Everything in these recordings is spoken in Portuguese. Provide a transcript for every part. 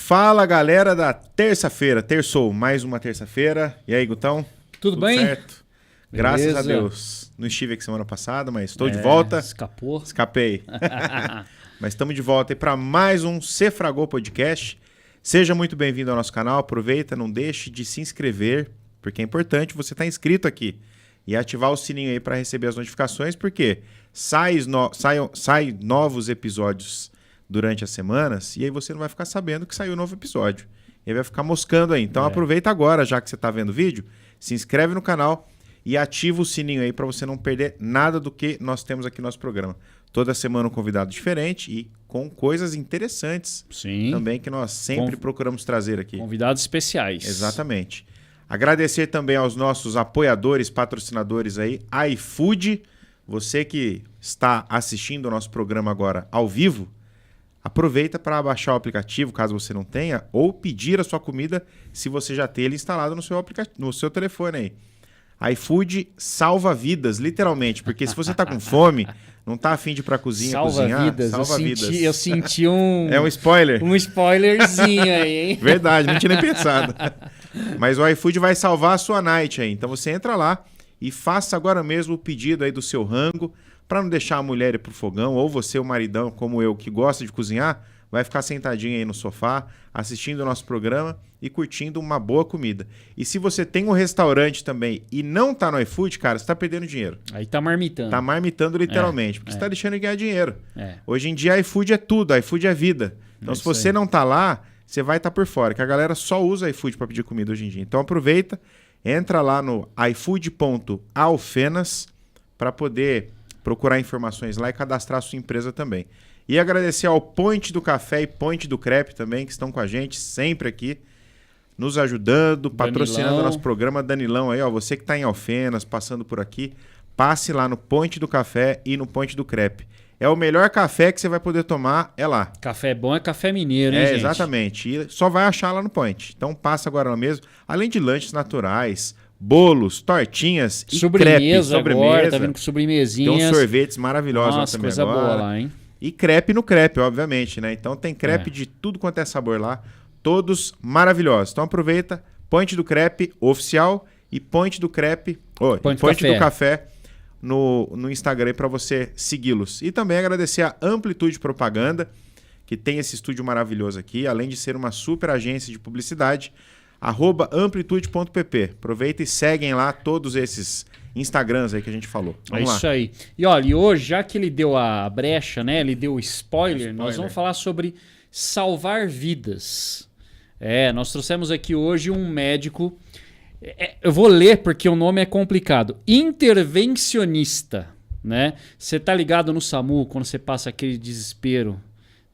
Fala, galera da terça-feira. Terçou, mais uma terça-feira. E aí, Gutão? Tudo bem? Certo? Graças Beleza. a Deus. Não estive aqui semana passada, mas estou de volta. Escapou. Escapei. Mas estamos de volta aí para mais um Cefragol Podcast. Seja muito bem-vindo ao nosso canal. Aproveita, não deixe de se inscrever, porque é importante você estar inscrito aqui. E ativar o sininho aí para receber as notificações, porque sai novos episódios durante as semanas, e aí você não vai ficar sabendo que saiu um novo episódio. E aí vai ficar moscando aí. Então aproveita agora, já que você está vendo o vídeo, se inscreve no canal e ativa o sininho aí para você não perder nada do que nós temos aqui no nosso programa. Toda semana um convidado diferente e com coisas interessantes. Sim. Também que nós sempre procuramos trazer aqui. Convidados especiais. Exatamente. Agradecer também aos nossos apoiadores, patrocinadores aí, iFood. Você que está assistindo o nosso programa agora ao vivo, aproveita para baixar o aplicativo, caso você não tenha, ou pedir a sua comida se você já tem ele instalado no seu telefone aí. iFood salva vidas, literalmente, porque se você está com fome, não está afim de ir para a cozinha cozinhar, salva vidas. Eu senti um... É um spoiler? Um spoilerzinho aí, hein? Verdade, não tinha nem pensado. Mas o iFood vai salvar a sua night aí. Então você entra lá e faça agora mesmo o pedido aí do seu rango, para não deixar a mulher ir pro fogão, ou você, o maridão, como eu, que gosta de cozinhar, vai ficar sentadinho aí no sofá, assistindo o nosso programa e curtindo uma boa comida. E se você tem um restaurante também e não tá no iFood, cara, você tá perdendo dinheiro. Aí tá marmitando. Tá marmitando literalmente, porque você tá deixando de ganhar dinheiro. É. Hoje em dia, iFood é tudo, iFood é vida. Então, se você não tá lá, você vai estar por fora, que a galera só usa iFood para pedir comida hoje em dia. Então, aproveita, entra lá no iFood.alfenas para poder procurar informações lá e cadastrar a sua empresa também. E agradecer ao Point do Café e Point do Crepe também, que estão com a gente sempre aqui, nos ajudando, patrocinando o nosso programa. Danilão aí, ó, você que está em Alfenas, passando por aqui, passe lá no Point do Café e no Point do Crepe. É o melhor café que você vai poder tomar, é lá. Café bom é café mineiro, hein, gente? Exatamente. E só vai achar lá no Point. Então passa agora lá mesmo. Além de lanches naturais, bolos, tortinhas e crepe. Sobremesa agora, tá vendo com sobremesinhas. Tem uns sorvetes maravilhosos lá Nossa, também coisa agora. boa lá, hein? E crepe no crepe, obviamente, né? Então tem crepe de tudo quanto é sabor lá. Todos maravilhosos. Então aproveita, Point do Crepe oficial e Point do Crepe, Point do Café no Instagram para você segui-los. E também agradecer a Amplitude Propaganda, que tem esse estúdio maravilhoso aqui, além de ser uma super agência de publicidade, @amplitude.pp. Aproveita e seguem lá todos esses Instagrams aí que a gente falou. Vamos lá. Isso aí. E olha, e hoje, já que ele deu a brecha, né? Ele deu o spoiler, nós vamos falar sobre salvar vidas. Nós trouxemos aqui hoje um médico. Eu vou ler porque o nome é complicado. Intervencionista, né? Você tá ligado no SAMU quando você passa aquele desespero?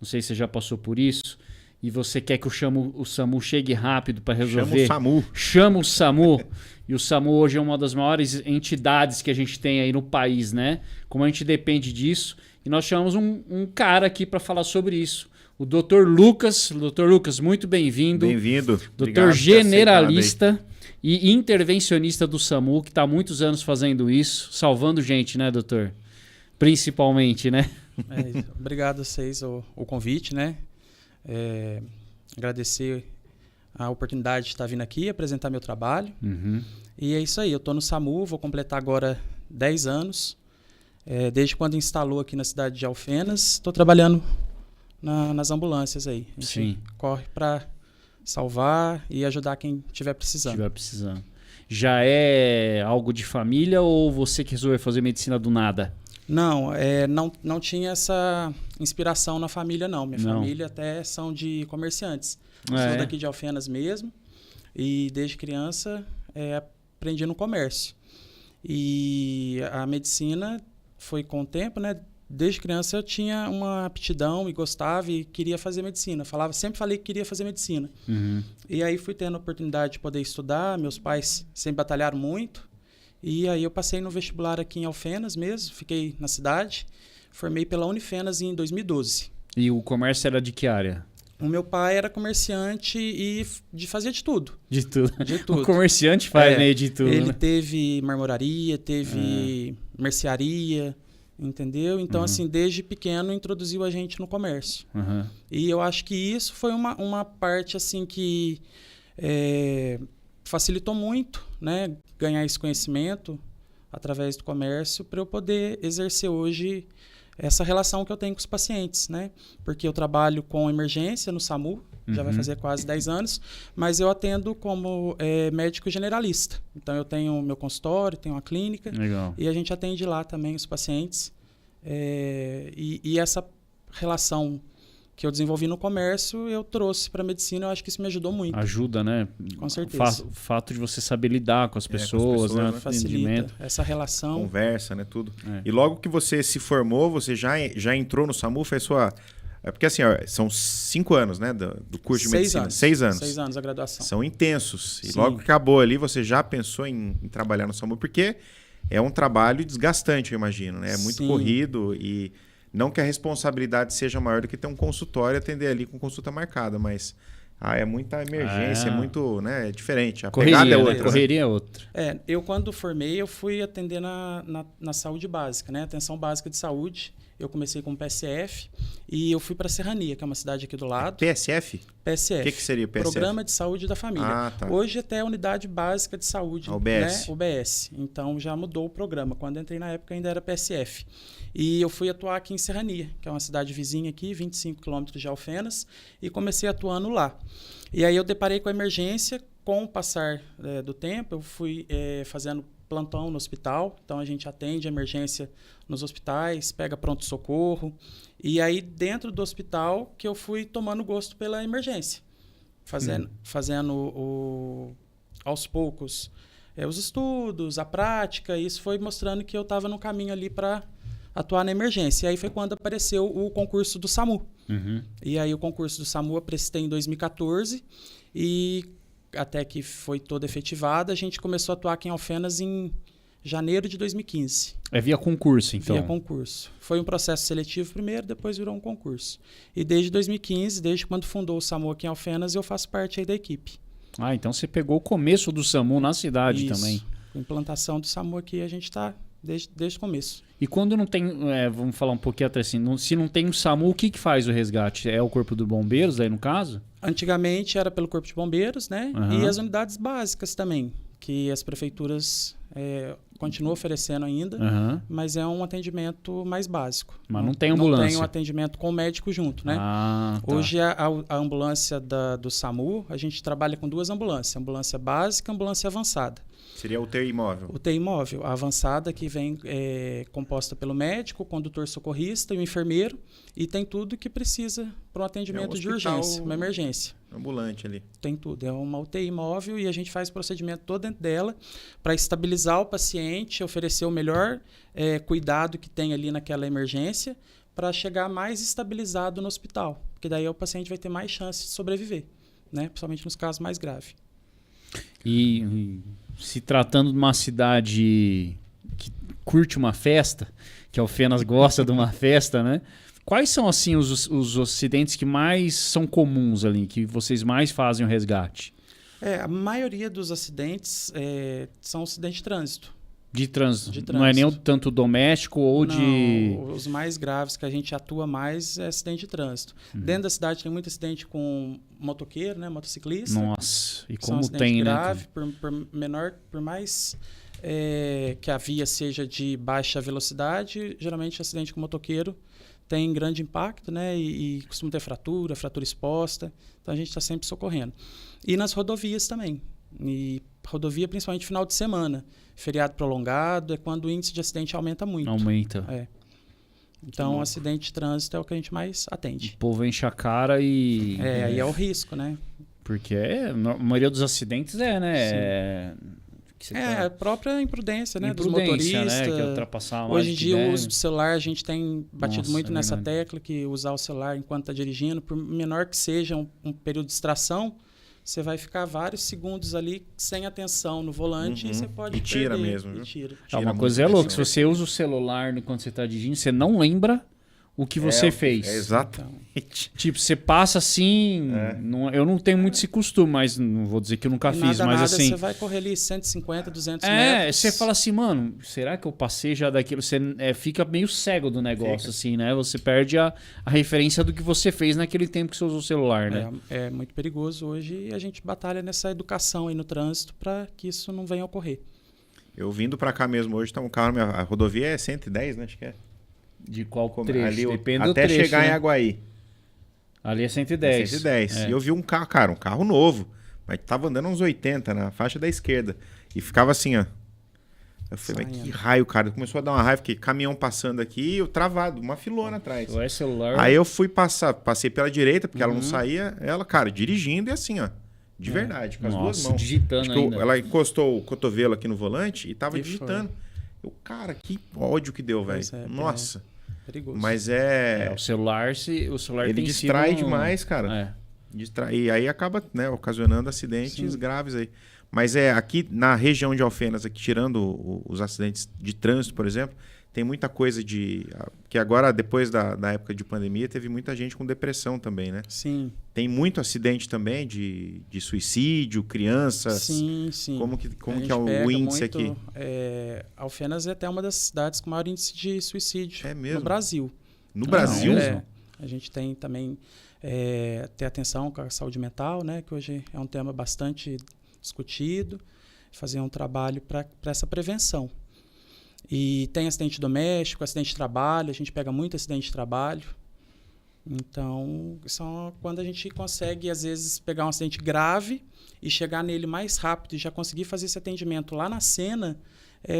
Não sei se você já passou por isso. E você quer que o SAMU chegue rápido para resolver. Chama o SAMU. E o SAMU hoje é uma das maiores entidades que a gente tem aí no país, né? Como a gente depende disso. E nós chamamos um cara aqui para falar sobre isso. O Dr. Lucas. Dr. Lucas, muito bem-vindo. Bem-vindo. Doutor generalista e intervencionista do SAMU, que está há muitos anos fazendo isso, salvando gente, né, doutor? Principalmente, né? Obrigado a vocês o convite, né? Agradecer a oportunidade de estar vindo aqui apresentar meu trabalho. E é isso aí, eu estou no SAMU, vou completar agora 10 anos. Desde quando instalou aqui na cidade de Alfenas, estou trabalhando nas ambulâncias aí. A gente corre para salvar e ajudar quem estiver precisando. Já é algo de família ou você que resolveu fazer medicina do nada? Não tinha essa inspiração na família, não. Minha família até são de comerciantes. Eu sou daqui de Alfenas mesmo e desde criança aprendi no comércio. E a medicina foi com o tempo, né? Desde criança eu tinha uma aptidão e gostava e queria fazer medicina. Sempre falei que queria fazer medicina. E aí fui tendo a oportunidade de poder estudar. Meus pais sempre batalharam muito. E aí eu passei no vestibular aqui em Alfenas mesmo, fiquei na cidade, formei pela Unifenas em 2012. E o comércio era de que área? O meu pai era comerciante e fazia de tudo. De tudo. De tudo. O comerciante faz meio de tudo. Ele né? teve marmoraria, teve mercearia, entendeu? Então, assim, desde pequeno introduziu a gente no comércio. E eu acho que isso foi uma parte, assim, que facilitou muito, né? Ganhar esse conhecimento através do comércio para eu poder exercer hoje essa relação que eu tenho com os pacientes, né? Porque eu trabalho com emergência no SAMU, já vai fazer quase 10 anos, mas eu atendo como médico generalista. Então, eu tenho meu consultório, tenho uma clínica. Legal. E a gente atende lá também os pacientes. E essa relação que eu desenvolvi no comércio, eu trouxe para a medicina. Eu acho que isso me ajudou muito. Ajuda, né? Com certeza. O fato de você saber lidar com as pessoas, né? Facilita essa relação. Conversa, né? Tudo. E logo que você se formou, você já entrou no SAMU, fez sua... Porque assim, são 5 anos, né? Do curso de medicina. 6 anos. 6 anos a graduação. São intensos. E Sim. logo que acabou ali, você já pensou em trabalhar no SAMU, porque é um trabalho desgastante, eu imagino, né? É muito corrido e não que a responsabilidade seja maior do que ter um consultório e atender ali com consulta marcada, mas é muita emergência, é muito, né? É diferente. A pegada é outra. Correria é outra. Eu quando formei, eu fui atender na saúde básica, né? Atenção básica de saúde. Eu comecei com PSF e eu fui para Serrania, que é uma cidade aqui do lado. PSF? PSF. O que seria PSF? Programa de Saúde da Família. Tá. Hoje até a Unidade Básica de Saúde. UBS. Né? UBS. Então já mudou o programa. Quando entrei na época ainda era PSF. E eu fui atuar aqui em Serrania, que é uma cidade vizinha aqui, 25 quilômetros de Alfenas, e comecei atuando lá. E aí eu deparei com a emergência. Com o passar do tempo, eu fui fazendo plantão no hospital. Então a gente atende a emergência nos hospitais, pega pronto-socorro. E aí dentro do hospital que eu fui tomando gosto pela emergência. Fazendo aos poucos os estudos, a prática. E isso foi mostrando que eu estava no caminho ali para atuar na emergência. E aí foi quando apareceu o concurso do SAMU. E aí o concurso do SAMU eu prestei em 2014 e até que foi toda efetivada, a gente começou a atuar aqui em Alfenas em janeiro de 2015. É via concurso, então? Via concurso. Foi um processo seletivo primeiro, depois virou um concurso. E desde 2015, desde quando fundou o SAMU aqui em Alfenas, eu faço parte aí da equipe. Então você pegou o começo do SAMU na cidade. Isso. Também. Com a implantação do SAMU aqui, a gente está desde o começo. E quando não tem, vamos falar um pouquinho atrás assim, se não tem um SAMU, o que faz o resgate? É o Corpo de Bombeiros aí no caso? Antigamente era pelo Corpo de Bombeiros, né? E as unidades básicas também, que as prefeituras continuam oferecendo ainda, mas é um atendimento mais básico. Mas não tem ambulância? Não tem um atendimento com o médico junto, né? Tá. Hoje a ambulância do SAMU, a gente trabalha com 2 ambulâncias, ambulância básica e ambulância avançada. Seria o UTI móvel? O UTI móvel, a avançada que vem composta pelo médico, o condutor socorrista e o enfermeiro, e tem tudo que precisa para um atendimento de urgência, uma emergência. Ambulante ali. Tem tudo, é uma UTI móvel e a gente faz o procedimento todo dentro dela para estabilizar o paciente, oferecer o melhor cuidado que tem ali naquela emergência para chegar mais estabilizado no hospital, porque daí o paciente vai ter mais chance de sobreviver, né? Principalmente nos casos mais graves. E se tratando de uma cidade que curte uma festa, que Alfenas gosta de uma festa, né? Quais são assim os acidentes que mais são comuns ali, que vocês mais fazem o resgate? A maioria dos acidentes são acidentes de trânsito. De trânsito. Não é nem tanto doméstico ou de... Os mais graves que a gente atua mais é acidente de trânsito. Dentro da cidade tem muito acidente com motoqueiro, né? Motociclista. Nossa, e como tem, tem, grave, né? Por mais que a via seja de baixa velocidade, geralmente acidente com motoqueiro tem grande impacto, né? E costuma ter fratura exposta. Então a gente está sempre socorrendo. E nas rodovias também. E rodovia, principalmente final de semana. Feriado prolongado é quando o índice de acidente aumenta muito. Aumenta. Então, acidente de trânsito é o que a gente mais atende. O povo enche a cara e... aí é o risco, né? Porque a maioria dos acidentes né? A própria imprudência, né? Dos motoristas. Né? Que é ultrapassar Hoje em dia, o uso do celular, a gente tem batido muito nessa verdade. Tecla, que usar o celular enquanto está dirigindo, por menor que seja um período de distração, você vai ficar vários segundos ali sem atenção no volante e você pode tira perder. mesmo, viu? Tira. Uma coisa é louca, se você usa o celular enquanto você está dirigindo, você não lembra o que você fez. Exatamente. Tipo, você passa assim... eu não tenho muito esse costume, mas não vou dizer que eu nunca fiz, mas assim... Você vai correr ali 150, 200 metros. Você fala assim, mano, será que eu passei já daquilo? Você fica meio cego do negócio, assim, né? Você perde a referência do que você fez naquele tempo que você usou o celular, né? É muito perigoso hoje e a gente batalha nessa educação aí no trânsito para que isso não venha a ocorrer. Eu vindo para cá mesmo hoje, tá um carro, a rodovia é 110, né? Acho que é. De qual trecho? Ali, depende do até trecho, chegar né? em Aguaí. Ali é 110. 110. E eu vi um carro novo, mas tava andando uns 80 na faixa da esquerda. E ficava assim, ó. Eu falei, mas que raio, cara. Começou a dar uma raiva, porque caminhão passando aqui, eu travado, uma filona atrás. O celular. Aí eu fui passei pela direita, porque ela não saía. Ela, cara, dirigindo e assim, ó. De verdade, com as duas mãos. Digitando ainda. Ela encostou o cotovelo aqui no volante e tava digitando. Eu, cara, que ódio que deu, velho. Nossa. Perigoso. Mas o celular ele tem distrai sido demais, cara. Distrai, e aí acaba, né, ocasionando acidentes graves aí. Mas aqui na região de Alfenas, aqui, tirando os acidentes de trânsito, por exemplo, tem muita coisa que agora, depois da época de pandemia, teve muita gente com depressão também, né? Sim. Tem muito acidente também de suicídio, crianças. Sim. Como que é o índice aqui? Alfenas é até uma das cidades com maior índice de suicídio no Brasil. No Brasil? A gente tem também ter atenção com a saúde mental, né? Que hoje é um tema bastante discutido. Fazer um trabalho para essa prevenção. E tem acidente doméstico, acidente de trabalho, a gente pega muito acidente de trabalho. Então, quando a gente consegue, às vezes, pegar um acidente grave e chegar nele mais rápido e já conseguir fazer esse atendimento lá na cena,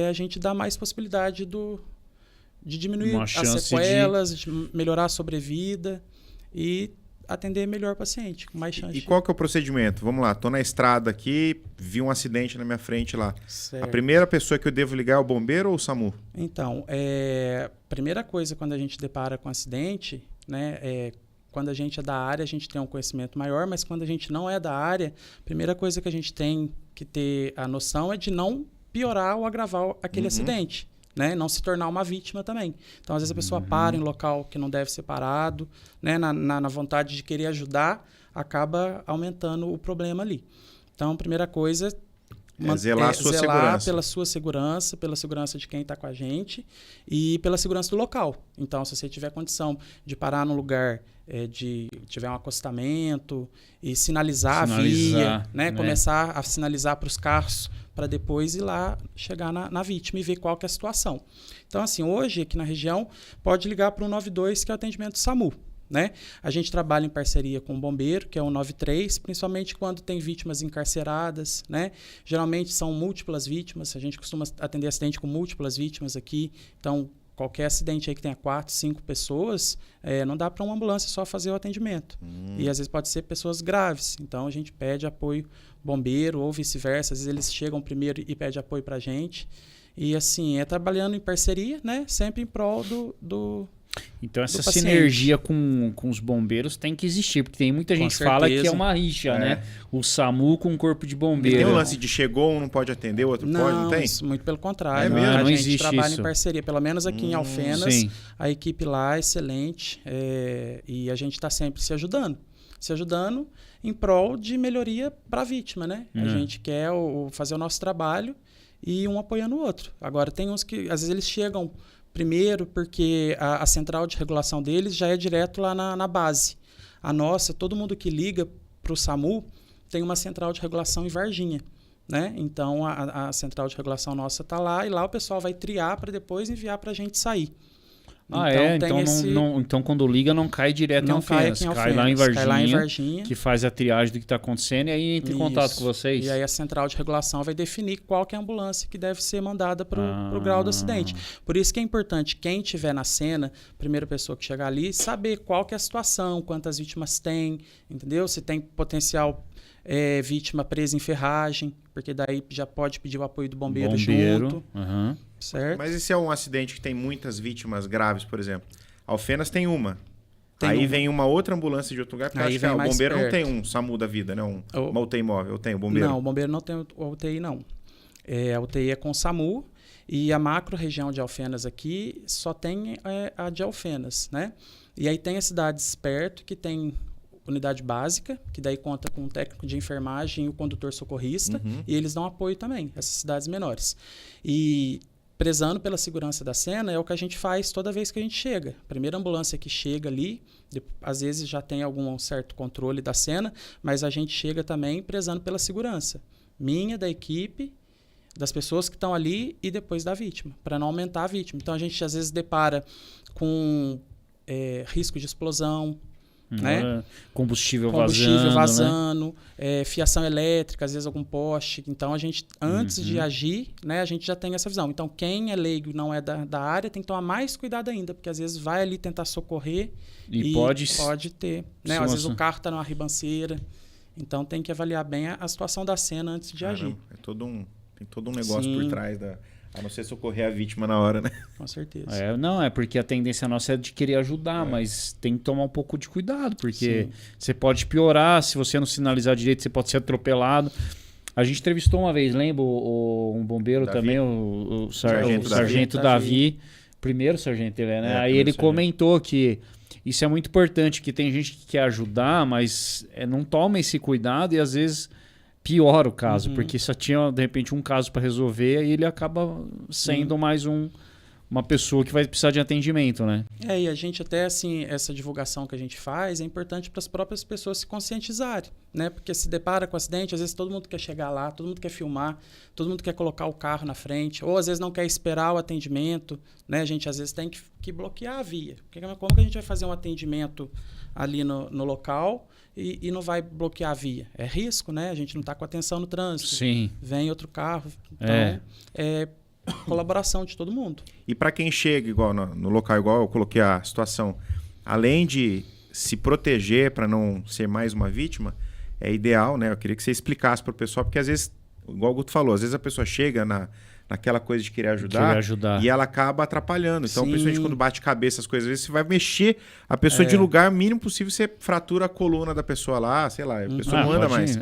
a gente dá mais possibilidade de diminuir as sequelas, de melhorar a sobrevida e atender melhor o paciente, com mais chance. E qual que é o procedimento? Vamos lá, tô na estrada aqui, vi um acidente na minha frente lá. Certo. A primeira pessoa que eu devo ligar é o bombeiro ou o SAMU? Então, primeira coisa quando a gente depara com acidente, né, quando a gente é da área, a gente tem um conhecimento maior, mas quando a gente não é da área, a primeira coisa que a gente tem que ter a noção é de não piorar ou agravar aquele acidente. Né? Não se tornar uma vítima também. Então, às vezes a pessoa para em local que não deve ser parado, né? na vontade de querer ajudar, acaba aumentando o problema ali. Então, a primeira coisa zelar a sua segurança. Pela sua segurança, pela segurança de quem está com a gente e pela segurança do local. Então, se você tiver condição de parar num lugar tiver um acostamento e sinalizar a via, né? Começar a sinalizar para os carros para depois ir lá chegar na vítima e ver qual que é a situação. Então, assim, hoje aqui na região pode ligar para o 192, que é o atendimento SAMU. Né? A gente trabalha em parceria com o bombeiro, que é o 93, principalmente quando tem vítimas encarceradas, né? Geralmente são múltiplas vítimas, a gente costuma atender acidente com múltiplas vítimas aqui, então qualquer acidente aí que tenha 4, 5 pessoas, não dá para uma ambulância só fazer o atendimento. E às vezes pode ser pessoas graves, então a gente pede apoio bombeiro ou vice-versa, às vezes eles chegam primeiro e pedem apoio para a gente. E assim, trabalhando em parceria, né? Sempre em prol do Então essa sinergia com os bombeiros tem que existir, porque tem muita gente que fala que é uma rixa, né? O SAMU com o corpo de bombeiro. Tem um lance de chegou, um não pode atender, o outro pode, não tem? Muito pelo contrário. Mesmo? A não gente existe trabalha isso. em parceria, pelo menos aqui em Alfenas, sim. A equipe lá é excelente e a gente está sempre se ajudando em prol de melhoria para a vítima, né? A gente quer fazer o nosso trabalho e um apoiando o outro. Agora, tem uns que, às vezes, eles chegam primeiro porque a central de regulação deles já é direto lá na base. A nossa, todo mundo que liga para o SAMU tem uma central de regulação em Varginha. Né? Então, a central de regulação nossa está lá e lá o pessoal vai triar para depois enviar para a gente sair. Então quando liga não cai direto em Alfenas, cai lá em Varginha, que faz a triagem do que está acontecendo e aí entra em contato com vocês. E aí a central de regulação vai definir qual que é a ambulância que deve ser mandada para o grau do acidente. Por isso que é importante quem estiver na cena, primeira pessoa que chegar ali, saber qual que é a situação, quantas vítimas tem, entendeu? Se tem potencial vítima presa em ferragem, porque daí já pode pedir o apoio do bombeiro junto. Certo? Mas e se é um acidente que tem muitas vítimas graves, por exemplo? Alfenas tem uma. Aí vem uma outra ambulância de outro lugar, porque acho que o bombeiro não tem um SAMU da vida, né? Uma UTI móvel. Eu tenho, o bombeiro. Não, o bombeiro não tem UTI, não. A UTI é com o SAMU E a macro região de Alfenas aqui só tem a de Alfenas, né? E aí tem as cidades perto que tem unidade básica, que daí conta com o técnico de enfermagem e o condutor socorrista, e eles dão apoio também, essas cidades menores. E prezando pela segurança da cena é o que a gente faz toda vez que a gente chega. A primeira ambulância que chega ali, às vezes já tem algum certo controle da cena, mas a gente chega também prezando pela segurança. Minha, da equipe, das pessoas que estão ali e depois da vítima, para não aumentar a vítima. Então a gente às vezes depara com risco de explosão, né? Combustível vazando, né? Fiação elétrica, às vezes algum poste. Então a gente, antes de agir, né, a gente já tem essa visão. Então quem é leigo e não é da área tem que tomar mais cuidado ainda, porque às vezes vai ali tentar socorrer e pode ter. Né? Às vezes o carro está numa ribanceira. Então tem que avaliar bem a situação da cena antes de agir. Tem todo um negócio por trás a não ser socorrer a vítima na hora, né? Com certeza. Não, porque a tendência nossa é de querer ajudar, mas tem que tomar um pouco de cuidado, porque você pode piorar, se você não sinalizar direito, você pode ser atropelado. A gente entrevistou uma vez, lembra? Um bombeiro Davi. Também, o sargento Davi. Primeiro sargento, né? Aí ele comentou que isso é muito importante, que tem gente que quer ajudar, mas não toma esse cuidado e às vezes piora o caso, porque só tinha, de repente, um caso para resolver e ele acaba sendo mais uma pessoa que vai precisar de atendimento, né? E a gente até, assim, essa divulgação que a gente faz é importante para as próprias pessoas se conscientizarem, né? Porque se depara com acidente, às vezes todo mundo quer chegar lá, todo mundo quer filmar, todo mundo quer colocar o carro na frente, ou às vezes não quer esperar o atendimento, né? A gente às vezes tem que bloquear a via. Como que a gente vai fazer um atendimento ali no local e não vai bloquear a via? É risco, né? A gente não está com atenção no trânsito. Sim. Vem outro carro. Então, colaboração de todo mundo. E para quem chega igual no local, igual eu coloquei a situação, além de se proteger para não ser mais uma vítima, é ideal, né? Eu queria que você explicasse para o pessoal, porque às vezes, igual o Guto falou, às vezes a pessoa chega naquela coisa de querer ajudar e ela acaba atrapalhando. Então, principalmente quando bate cabeça as coisas, às vezes você vai mexer a pessoa de lugar mínimo possível, você fratura a coluna da pessoa lá, sei lá, a pessoa não anda mais.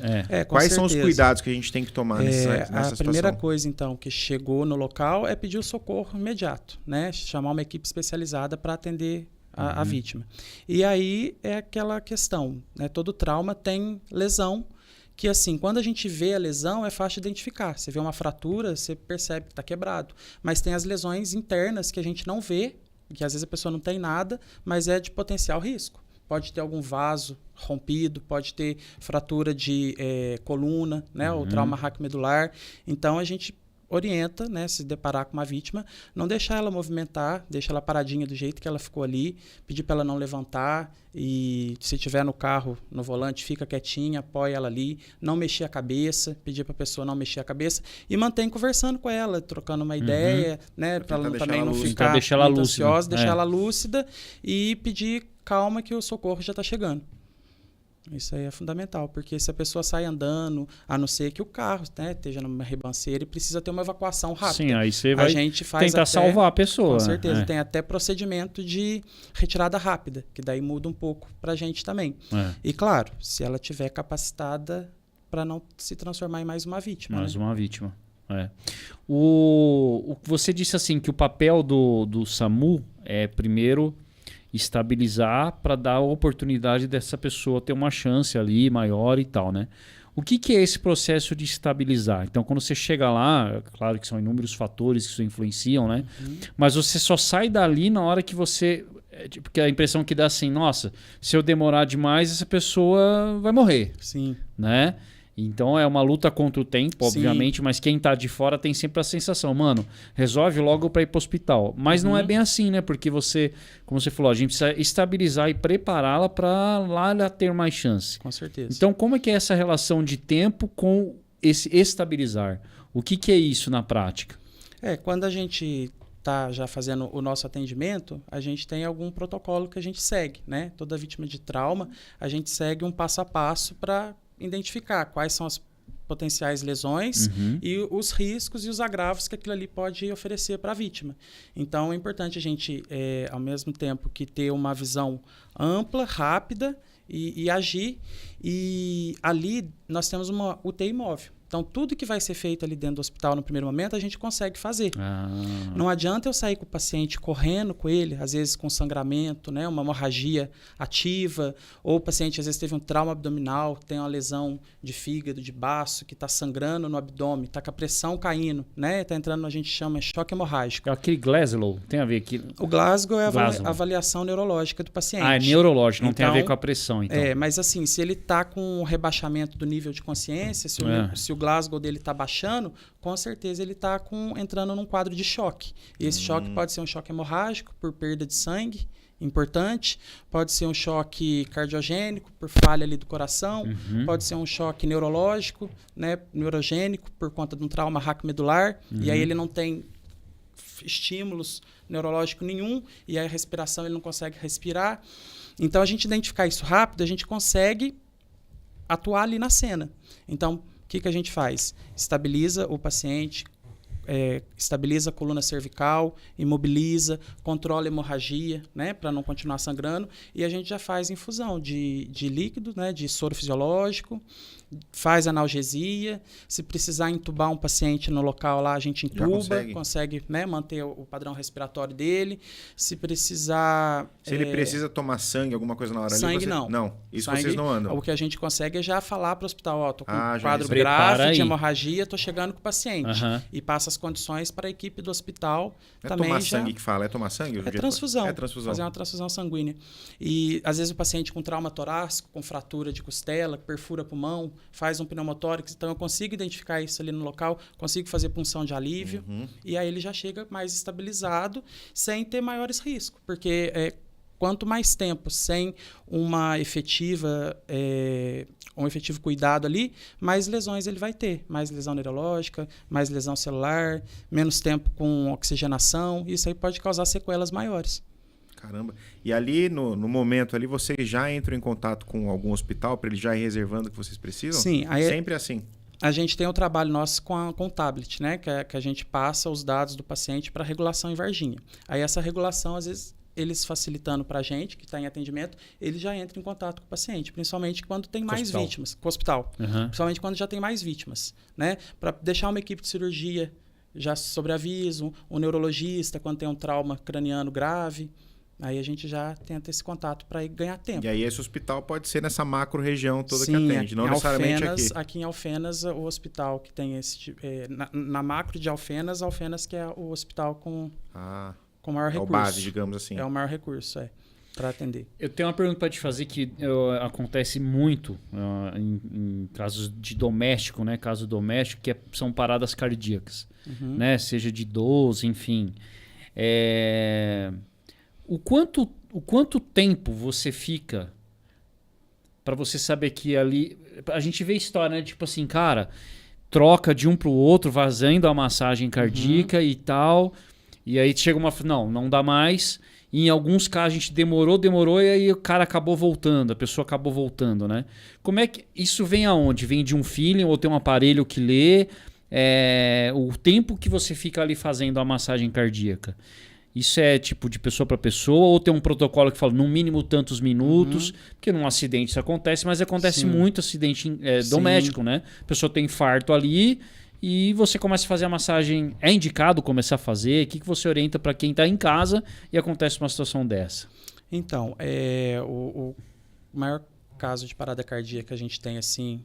Quais são os cuidados que a gente tem que tomar nessa situação? A primeira coisa, então, que chegou no local é pedir o socorro imediato, né? Chamar uma equipe especializada para atender a vítima. E aí é aquela questão, né? Todo trauma tem lesão, que assim, quando a gente vê a lesão, é fácil de identificar. Você vê uma fratura, você percebe que está quebrado. Mas tem as lesões internas que a gente não vê, que às vezes a pessoa não tem nada, mas é de potencial risco. Pode ter algum vaso rompido, pode ter fratura de coluna, né, ou trauma raquiomedular. Então, a gente orienta, né, se deparar com uma vítima, não deixar ela movimentar, deixa ela paradinha do jeito que ela ficou ali, pedir para ela não levantar e se tiver no carro, no volante, fica quietinha, apoia ela ali, não mexer a cabeça, pedir para a pessoa não mexer a cabeça e mantém conversando com ela, trocando uma ideia, né, para ela também não ficar muito ansiosa, deixar ela lúcida e pedir calma que o socorro já está chegando. Isso aí é fundamental, porque se a pessoa sai andando, a não ser que o carro, né, esteja numa ribanceira e precisa ter uma evacuação rápida. Sim, aí você vai tentar salvar a pessoa. Com certeza, tem até procedimento de retirada rápida, que daí muda um pouco para a gente também. E claro, se ela tiver capacitada para não se transformar em mais uma vítima. Mais uma vítima. Você disse assim que o papel do SAMU é primeiro estabilizar para dar a oportunidade dessa pessoa ter uma chance ali maior e tal, né? O que é esse processo de estabilizar? Então, quando você chega lá, é claro que são inúmeros fatores que isso influenciam, né? Mas você só sai dali na hora que você... Porque a impressão que dá assim, nossa, se eu demorar demais, essa pessoa vai morrer. Sim. Né? Então é uma luta contra o tempo, obviamente, mas quem tá de fora tem sempre a sensação, mano, resolve logo para ir pro hospital. Mas não é bem assim, né? Porque você, como você falou, a gente precisa estabilizar e prepará-la para lá ela ter mais chance. Com certeza. Então, como é que é essa relação de tempo com esse estabilizar? O que é isso na prática? Quando a gente tá já fazendo o nosso atendimento, a gente tem algum protocolo que a gente segue, né? Toda vítima de trauma, a gente segue um passo a passo para identificar quais são as potenciais lesões e os riscos e os agravos que aquilo ali pode oferecer para a vítima. Então, é importante a gente, ao mesmo tempo que ter uma visão ampla, rápida e agir. E ali nós temos uma UTI móvel. Então, tudo que vai ser feito ali dentro do hospital no primeiro momento, a gente consegue fazer. Não adianta eu sair com o paciente correndo com ele, às vezes com sangramento, né, uma hemorragia ativa, ou o paciente às vezes teve um trauma abdominal, tem uma lesão de fígado, de baço, que está sangrando no abdômen, está com a pressão caindo, né, está entrando, a gente chama choque hemorrágico. É aquele Glasgow, tem a ver aqui? O Glasgow é a avaliação neurológica do paciente. É neurológico, não tem a ver com a pressão, então. Mas assim, se ele está com um rebaixamento do nível de consciência, se o Glasgow dele está baixando, com certeza ele está entrando num quadro de choque. E esse choque pode ser um choque hemorrágico por perda de sangue, importante, pode ser um choque cardiogênico por falha ali do coração, pode ser um choque neurológico, né, neurogênico por conta de um trauma raquimedular, e aí ele não tem estímulos neurológicos nenhum, e aí a respiração ele não consegue respirar. Então, a gente identificar isso rápido, a gente consegue atuar ali na cena. Então, o que a gente faz? Estabiliza o paciente, estabiliza a coluna cervical, imobiliza, controla a hemorragia, né, para não continuar sangrando, e a gente já faz infusão de líquido, né, de soro fisiológico, faz analgesia. Se precisar entubar um paciente no local lá, a gente entuba, consegue né, manter o padrão respiratório dele. Se precisar... Se ele precisa tomar sangue, alguma coisa na hora sangue, ali... não. Não, isso sangue, vocês não andam. O que a gente consegue é já falar para o hospital, ó, tô com um quadro grave de hemorragia, tô chegando com o paciente. E passa as condições para a equipe do hospital. É também tomar sangue que fala, é tomar sangue? É transfusão. É transfusão. Fazer uma transfusão sanguínea. E às vezes o paciente com trauma torácico, com fratura de costela, perfura pulmão, faz um pneumotórax, então eu consigo identificar isso ali no local, consigo fazer punção de alívio, e aí ele já chega mais estabilizado, sem ter maiores riscos, porque quanto mais tempo sem um efetivo cuidado ali, mais lesões ele vai ter, mais lesão neurológica, mais lesão celular, menos tempo com oxigenação, isso aí pode causar sequelas maiores. Caramba. E ali, no momento ali, vocês já entram em contato com algum hospital para eles já ir reservando o que vocês precisam? Sim. Sempre assim? A gente tem o trabalho nosso com o tablet, né? Que a gente passa os dados do paciente para regulação em Varginha. Aí essa regulação, às vezes, eles facilitando para a gente, que está em atendimento, eles já entram em contato com o paciente, principalmente quando tem mais vítimas. Com o hospital. Principalmente quando já tem mais vítimas, né? Para deixar uma equipe de cirurgia já sobre aviso, um neurologista quando tem um trauma craniano grave. Aí a gente já tenta esse contato para ganhar tempo. E aí esse hospital pode ser nessa macro região toda Sim, que atende, não necessariamente Alfenas, aqui. Aqui em Alfenas, o hospital que tem esse... na macro de Alfenas que é o hospital com maior recurso. É o base, digamos assim. É o maior recurso, para atender. Eu tenho uma pergunta para te fazer que acontece muito em casos de doméstico, né? Caso doméstico, que são paradas cardíacas, né? Seja de idoso, enfim. O quanto tempo você fica para você saber que ali... A gente vê história, né? Tipo assim, cara, troca de um para o outro, vazando a massagem cardíaca e tal. E aí chega não dá mais. E em alguns casos a gente demorou e aí o cara acabou voltando, a pessoa acabou voltando, né? Como é que... Isso vem aonde? Vem de um feeling ou tem um aparelho que lê? O tempo que você fica ali fazendo a massagem cardíaca. Isso é tipo de pessoa para pessoa ou tem um protocolo que fala no mínimo tantos minutos? Porque num acidente isso acontece, mas acontece muito acidente doméstico, né? A pessoa tem infarto ali e você começa a fazer a massagem. É indicado começar a fazer? O que você orienta para quem está em casa e acontece uma situação dessa? Então, o maior caso de parada cardíaca que a gente tem assim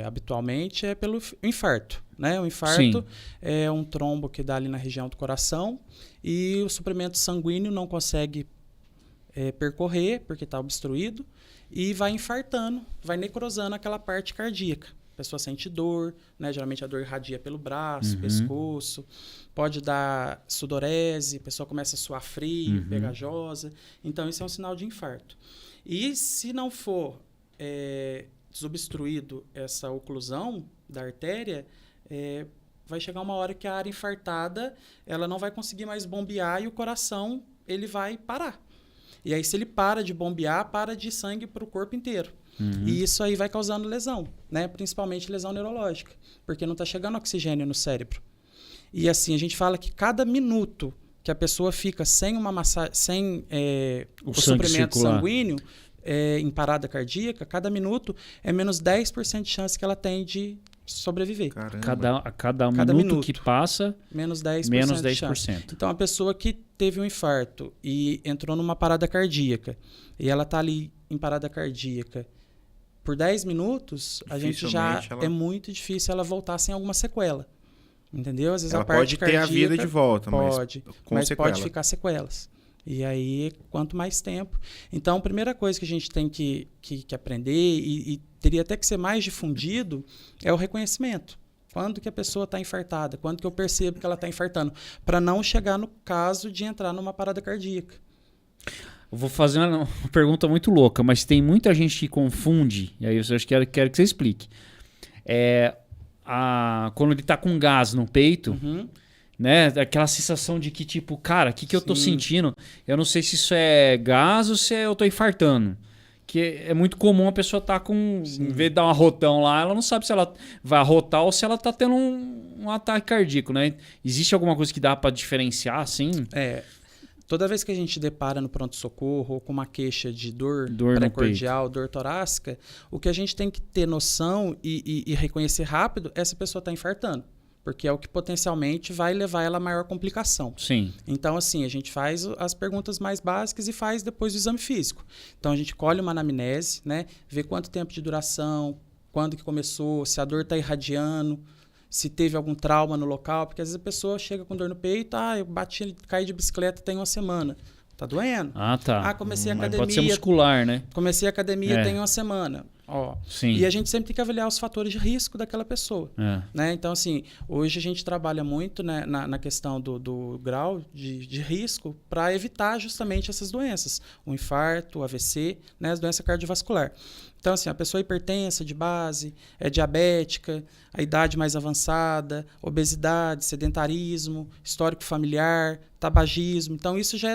habitualmente é pelo infarto. Né? O infarto é um trombo que dá ali na região do coração e o suprimento sanguíneo não consegue percorrer porque está obstruído e vai infartando, vai necrosando aquela parte cardíaca. A pessoa sente dor, né? Geralmente a dor irradia pelo braço, pescoço, pode dar sudorese, a pessoa começa a suar frio, pegajosa. Então, isso é um sinal de infarto. E se não for desobstruído essa oclusão da artéria, vai chegar uma hora que a área infartada ela não vai conseguir mais bombear e o coração ele vai parar. E aí, se ele para de bombear, para de sangue para o corpo inteiro. E isso aí vai causando lesão, né? Principalmente lesão neurológica, porque não está chegando oxigênio no cérebro. E assim, a gente fala que cada minuto que a pessoa fica sem uma sem o suprimento sanguíneo em parada cardíaca, cada minuto é menos 10% de chance que ela tem de sobreviver. A cada minuto que passa, menos 10%. Menos 10%. Então, a pessoa que teve um infarto e entrou numa parada cardíaca, e ela está ali em parada cardíaca por 10 minutos, a gente já é muito difícil ela voltar sem alguma sequela. Entendeu? Às vezes ela a parte pode ter cardíaca, a vida de volta, mas pode ficar sequelas. E aí, quanto mais tempo. Então, a primeira coisa que a gente tem que aprender, e teria até que ser mais difundido, é o reconhecimento. Quando que a pessoa está infartada? Quando que eu percebo que ela está infartando? Para não chegar no caso de entrar numa parada cardíaca. Eu vou fazer uma pergunta muito louca, mas tem muita gente que confunde, e aí eu acho que quero que você explique. Quando ele está com gás no peito... Né? Aquela sensação de que, tipo, cara, o que eu tô sentindo? Eu não sei se isso é gás ou se eu tô infartando. Que é muito comum a pessoa tá com... Em vez de dar um arrotão lá, ela não sabe se ela vai arrotar ou se ela tá tendo um ataque cardíaco, né? Existe alguma coisa que dá para diferenciar, assim? Toda vez que a gente depara no pronto-socorro ou com uma queixa de dor pré-cordial, dor torácica, o que a gente tem que ter noção e reconhecer rápido é se a pessoa tá infartando. Porque é o que potencialmente vai levar ela a maior complicação. Sim. Então, assim, a gente faz as perguntas mais básicas e faz depois o exame físico. Então, a gente colhe uma anamnese, né? Vê quanto tempo de duração, quando que começou, se a dor está irradiando, se teve algum trauma no local. Porque às vezes a pessoa chega com dor no peito, eu caí de bicicleta tem uma semana. Tá doendo? Tá. Comecei a academia. Pode ser muscular, né? Comecei a academia tem uma semana. Sim. E a gente sempre tem que avaliar os fatores de risco daquela pessoa. Né? Então, assim, hoje a gente trabalha muito, né, na questão do grau de risco para evitar justamente essas doenças. O infarto, o AVC, né, as doenças cardiovasculares. Então, assim, a pessoa hipertensa de base, é diabética, a idade mais avançada, obesidade, sedentarismo, histórico familiar, tabagismo. Então, isso já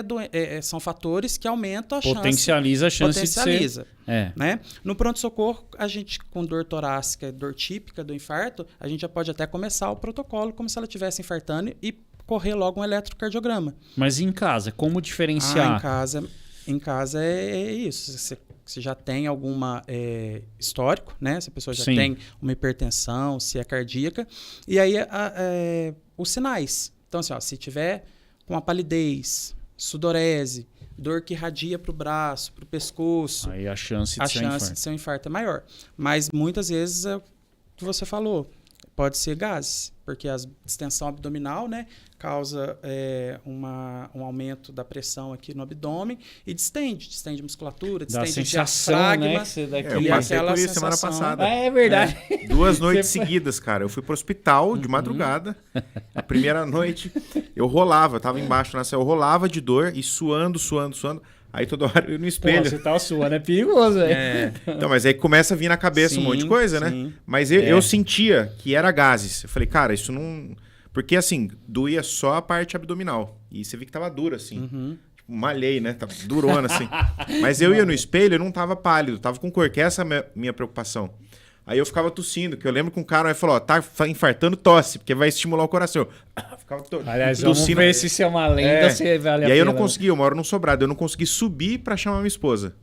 são fatores que aumentam a chance. Potencializa a chance de ser. Né? No pronto-socorro, a gente, com dor torácica, dor típica do infarto, a gente já pode até começar o protocolo como se ela estivesse infartando e correr logo um eletrocardiograma. Mas em casa, como diferenciar? Em casa é isso. Você já tem alguma histórico, né? Se a pessoa já tem uma hipertensão, se é cardíaca. E aí, os sinais. Então, assim, se tiver com a palidez, sudorese, dor que irradia para o braço, para o pescoço... Aí a chance de ser um infarto é maior. Mas, muitas vezes, é o que você falou, pode ser gases. Porque a distensão abdominal, né, causa um aumento da pressão aqui no abdômen e distende musculatura, distende diafragma. Né, eu passei por isso semana passada. É verdade. 2 noites seguidas, cara. Eu fui pro hospital de madrugada. A primeira noite, eu tava embaixo, eu rolava de dor e suando. Aí toda hora eu no espelho. Você tá suando, é perigoso, velho. Então, mas aí começa a vir na cabeça um monte de coisa, né? Mas eu sentia que era gases. Eu falei, cara, isso não... Porque, assim, doía só a parte abdominal. E você viu que tava dura, assim. Tipo, malhei, né? Tava durona, assim. Mas eu ia no espelho, eu não tava pálido. Tava com cor, que essa é a minha preocupação. Aí eu ficava tossindo, que eu lembro que um cara falou, tá infartando, tosse, porque vai estimular o coração. Ficava Aliás, vamos ver se isso é uma lenda ou se vale a pena. E aí eu não consegui, eu moro num sobrado, eu não consegui subir pra chamar minha esposa.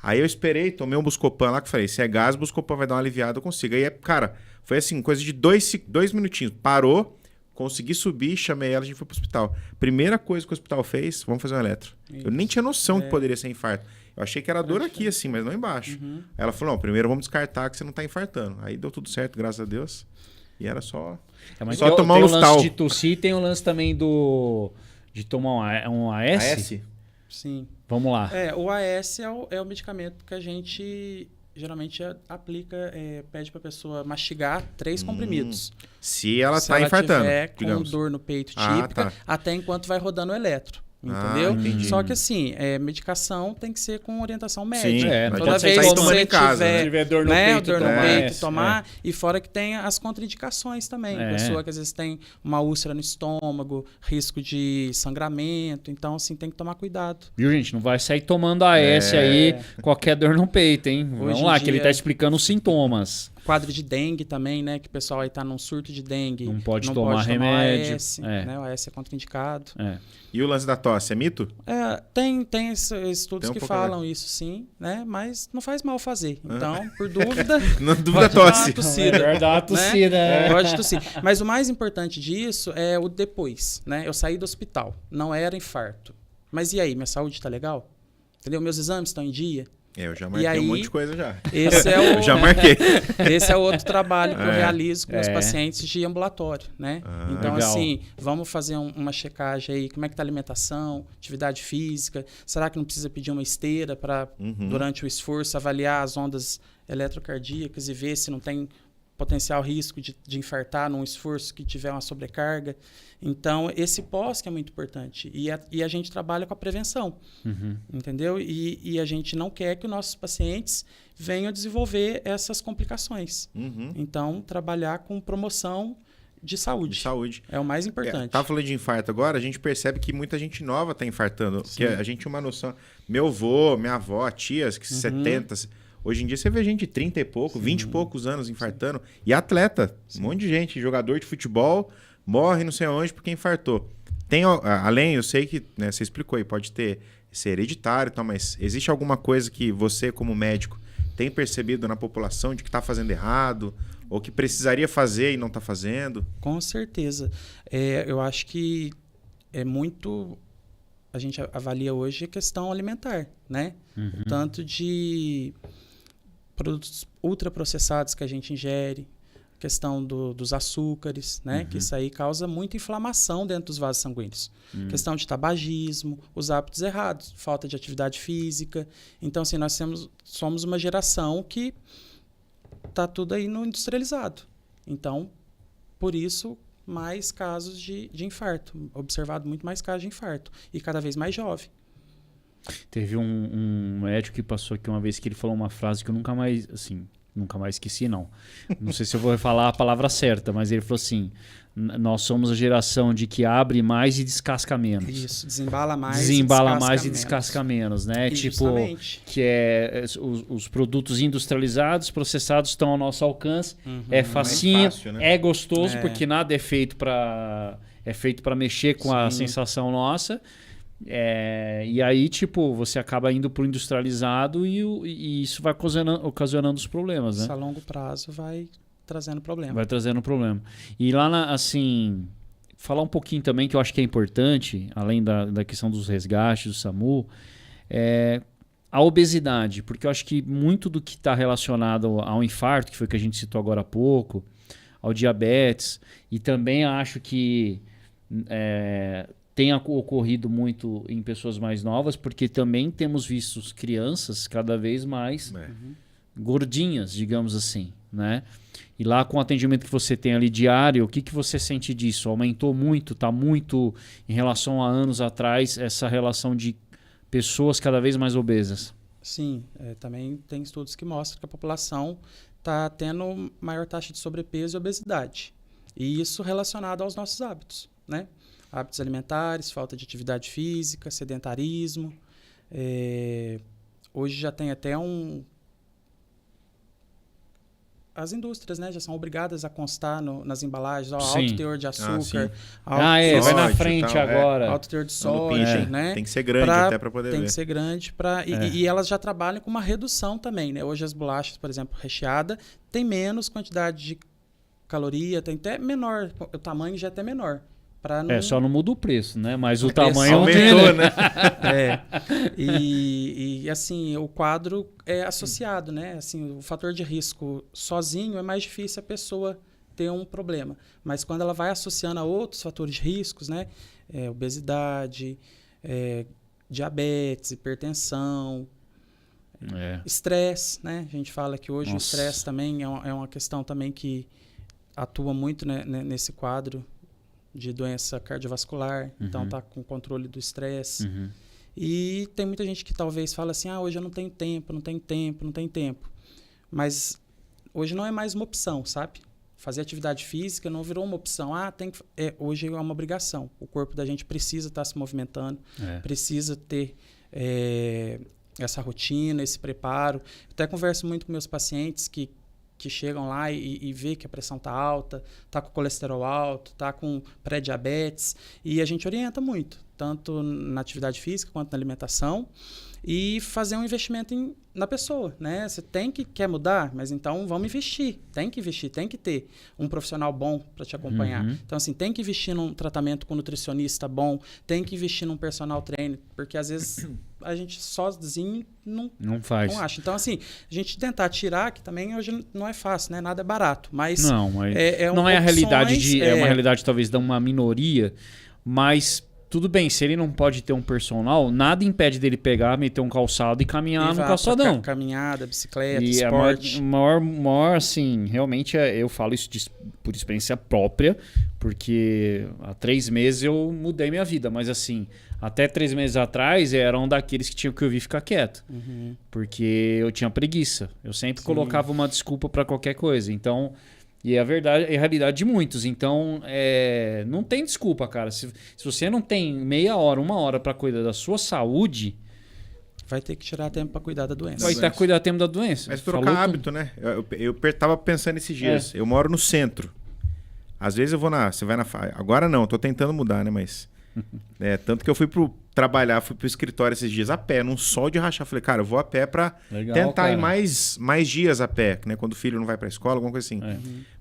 Aí eu esperei, tomei um Buscopan lá, que falei, se é gás, o Buscopan vai dar uma aliviada, eu consigo. Aí, cara, foi assim, coisa de 2 minutinhos. Parou, consegui subir, chamei ela, a gente foi pro hospital. Primeira coisa que o hospital fez, vamos fazer um eletro. Isso. Eu nem tinha noção que poderia ser infarto. Eu achei que era dor aqui, assim, mas não embaixo. Aí ela falou, não, primeiro vamos descartar que você não tá infartando. Aí deu tudo certo, graças a Deus. E era só tomar um Luftal. Tem o lance de tossir e tem o lance também de tomar um AS. AS? Sim. Vamos lá. O AS é o medicamento que a gente geralmente aplica, pede para a pessoa mastigar 3 comprimidos. Se ela está infartando. Se ela tiver com dor no peito típica, até enquanto vai rodando o eletro. Entendeu? Só que assim, medicação tem que ser com orientação médica. Sim, toda vez que você tiver dor no peito, tomar. E fora que tem as contraindicações também. Pessoa que às vezes tem uma úlcera no estômago, risco de sangramento. Então, assim, tem que tomar cuidado. Viu, gente? Não vai sair tomando AS aí, qualquer dor no peito, hein? Vamos lá, que ele tá explicando os sintomas. Quadro de dengue também, né? Que o pessoal aí tá num surto de dengue. Não pode tomar remédio. OAS, né? O OAS é contraindicado. E o lance da tosse, é mito? Tem estudos que falam isso, sim, né? Mas não faz mal fazer. Então, por dúvida... Não dúvida tosse. Melhor dar uma tossida. Né? Pode tossir. Mas o mais importante disso é o depois, né? Eu saí do hospital, não era infarto. Mas e aí, minha saúde tá legal? Entendeu? Meus exames estão em dia? Eu já marquei um monte de coisa já. Esse é o, eu já marquei. Esse é o outro trabalho que eu realizo com meus pacientes de ambulatório, né? Então, legal. assim, vamos fazer uma checagem aí, como é que tá a alimentação, atividade física, será que não precisa pedir uma esteira para, durante o esforço, avaliar as ondas eletrocardíacas e ver se não tem potencial risco de infartar num esforço que tiver uma sobrecarga. Então, esse pós que é muito importante. E a gente trabalha com a prevenção, entendeu? E a gente não quer que os nossos pacientes venham desenvolver essas complicações. Então, trabalhar com promoção de saúde. É o mais importante. Tá falando de infarto agora, a gente percebe que muita gente nova está infartando. Porque a gente tem uma noção... Meu avô, minha avó, tias, que 70... Hoje em dia você vê gente de 30 e pouco, 20 e poucos anos infartando. E atleta, um monte de gente, jogador de futebol, morre não sei aonde porque infartou. Tem, além, eu sei que você explicou aí, pode ser hereditário e tal, mas existe alguma coisa que você, como médico, tem percebido na população de que está fazendo errado ou que precisaria fazer e não está fazendo? Com certeza. Eu acho que é muito... A gente avalia hoje a questão alimentar, né? O tanto de produtos ultraprocessados que a gente ingere, questão dos açúcares, né? Que isso aí causa muita inflamação dentro dos vasos sanguíneos. Questão de tabagismo, os hábitos errados, falta de atividade física. Então, assim, nós somos uma geração que está tudo aí no industrializado. Então, por isso, mais casos de infarto. Observado muito mais casos de infarto. E cada vez mais jovem. Teve um médico que passou aqui uma vez que ele falou uma frase que eu nunca mais esqueci, não. Não sei se eu vou falar a palavra certa, mas ele falou assim: nós somos a geração de que abre mais e descasca menos. Isso, desembala mais e descasca menos, né? E tipo, justamente. que os produtos industrializados, processados estão ao nosso alcance, é facinho, fácil, né? é gostoso, porque nada é feito para mexer com a sensação nossa. E aí, tipo, você acaba indo pro industrializado e isso vai ocasionando os problemas, né? Isso a longo prazo vai trazendo problema. Vai trazendo problema. E lá, assim, falar um pouquinho também que eu acho que é importante, além da questão dos resgates do SAMU, a obesidade, porque eu acho que muito do que está relacionado ao infarto, que foi o que a gente citou agora há pouco, ao diabetes, e também acho que tem ocorrido muito em pessoas mais novas, porque também temos visto crianças cada vez mais gordinhas, digamos assim, né? E lá com o atendimento que você tem ali diário, o que você sente disso? Aumentou muito, está muito em relação a anos atrás, essa relação de pessoas cada vez mais obesas? Sim, também tem estudos que mostram que a população está tendo maior taxa de sobrepeso e obesidade. E isso relacionado aos nossos hábitos, né? Hábitos alimentares, falta de atividade física, sedentarismo. Hoje já tem até as indústrias, né, já são obrigadas a constar nas embalagens alto teor de açúcar, vai na frente agora. Alto teor de sódio, né? Tem que ser grande até para poder ver. Tem que ser grande e elas já trabalham com uma redução também, né? Hoje as bolachas, por exemplo, recheada, tem menos quantidade de caloria, tem até menor, o tamanho já é até menor. Só não muda o preço, né? Mas o preço tamanho aumentou, né? E assim, o quadro é associado, né? Assim, o fator de risco sozinho é mais difícil a pessoa ter um problema. Mas quando ela vai associando a outros fatores de riscos, né? Obesidade, diabetes, hipertensão, estresse, né? A gente fala que hoje o estresse também é uma questão também que atua muito, né, nesse quadro de doença cardiovascular, então está com controle do estresse. E tem muita gente que talvez fala assim, hoje eu não tenho tempo. Mas hoje não é mais uma opção, sabe? Fazer atividade física não virou uma opção. Hoje é uma obrigação. O corpo da gente precisa estar se movimentando, precisa ter essa rotina, esse preparo. Eu até converso muito com meus pacientes que que chegam lá e vê que a pressão está alta, está com colesterol alto, está com pré-diabetes. E a gente orienta muito, tanto na atividade física quanto na alimentação. E fazer um investimento na pessoa, né? Você quer mudar, mas então vamos investir. Tem que investir, tem que ter um profissional bom para te acompanhar. Então, assim, tem que investir num tratamento com um nutricionista bom, tem que investir num personal trainer, porque às vezes a gente sozinho não faz. Não acha. Então, assim, a gente tentar tirar, que também hoje não é fácil, né? Nada é barato, mas não é a realidade é uma realidade talvez de uma minoria, mas tudo bem, se ele não pode ter um personal, nada impede dele pegar, meter um calçado e caminhar no calçadão. Caminhada, bicicleta, e esporte. maior, assim, realmente eu falo isso por experiência própria, porque há 3 meses eu mudei minha vida, mas assim, até 3 meses atrás era um daqueles que tinha que ouvir ficar quieto, porque eu tinha preguiça. Eu sempre colocava uma desculpa para qualquer coisa, então... E é a realidade de muitos. Então, não tem desculpa, cara. Se você não tem meia hora, 1 hora para cuidar da sua saúde... Vai ter que tirar tempo para cuidar da doença. Vai ter que cuidar tempo da doença. Mas trocar hábito, né? Eu tava pensando esses dias. Eu moro no centro. Às vezes eu vou você vai na... Agora não, eu tô tentando mudar, né? Mas... tanto que eu fui pro escritório esses dias a pé, num sol de rachar. Falei, cara, eu vou a pé pra tentar ir mais dias a pé, né? Quando o filho não vai pra escola, alguma coisa assim.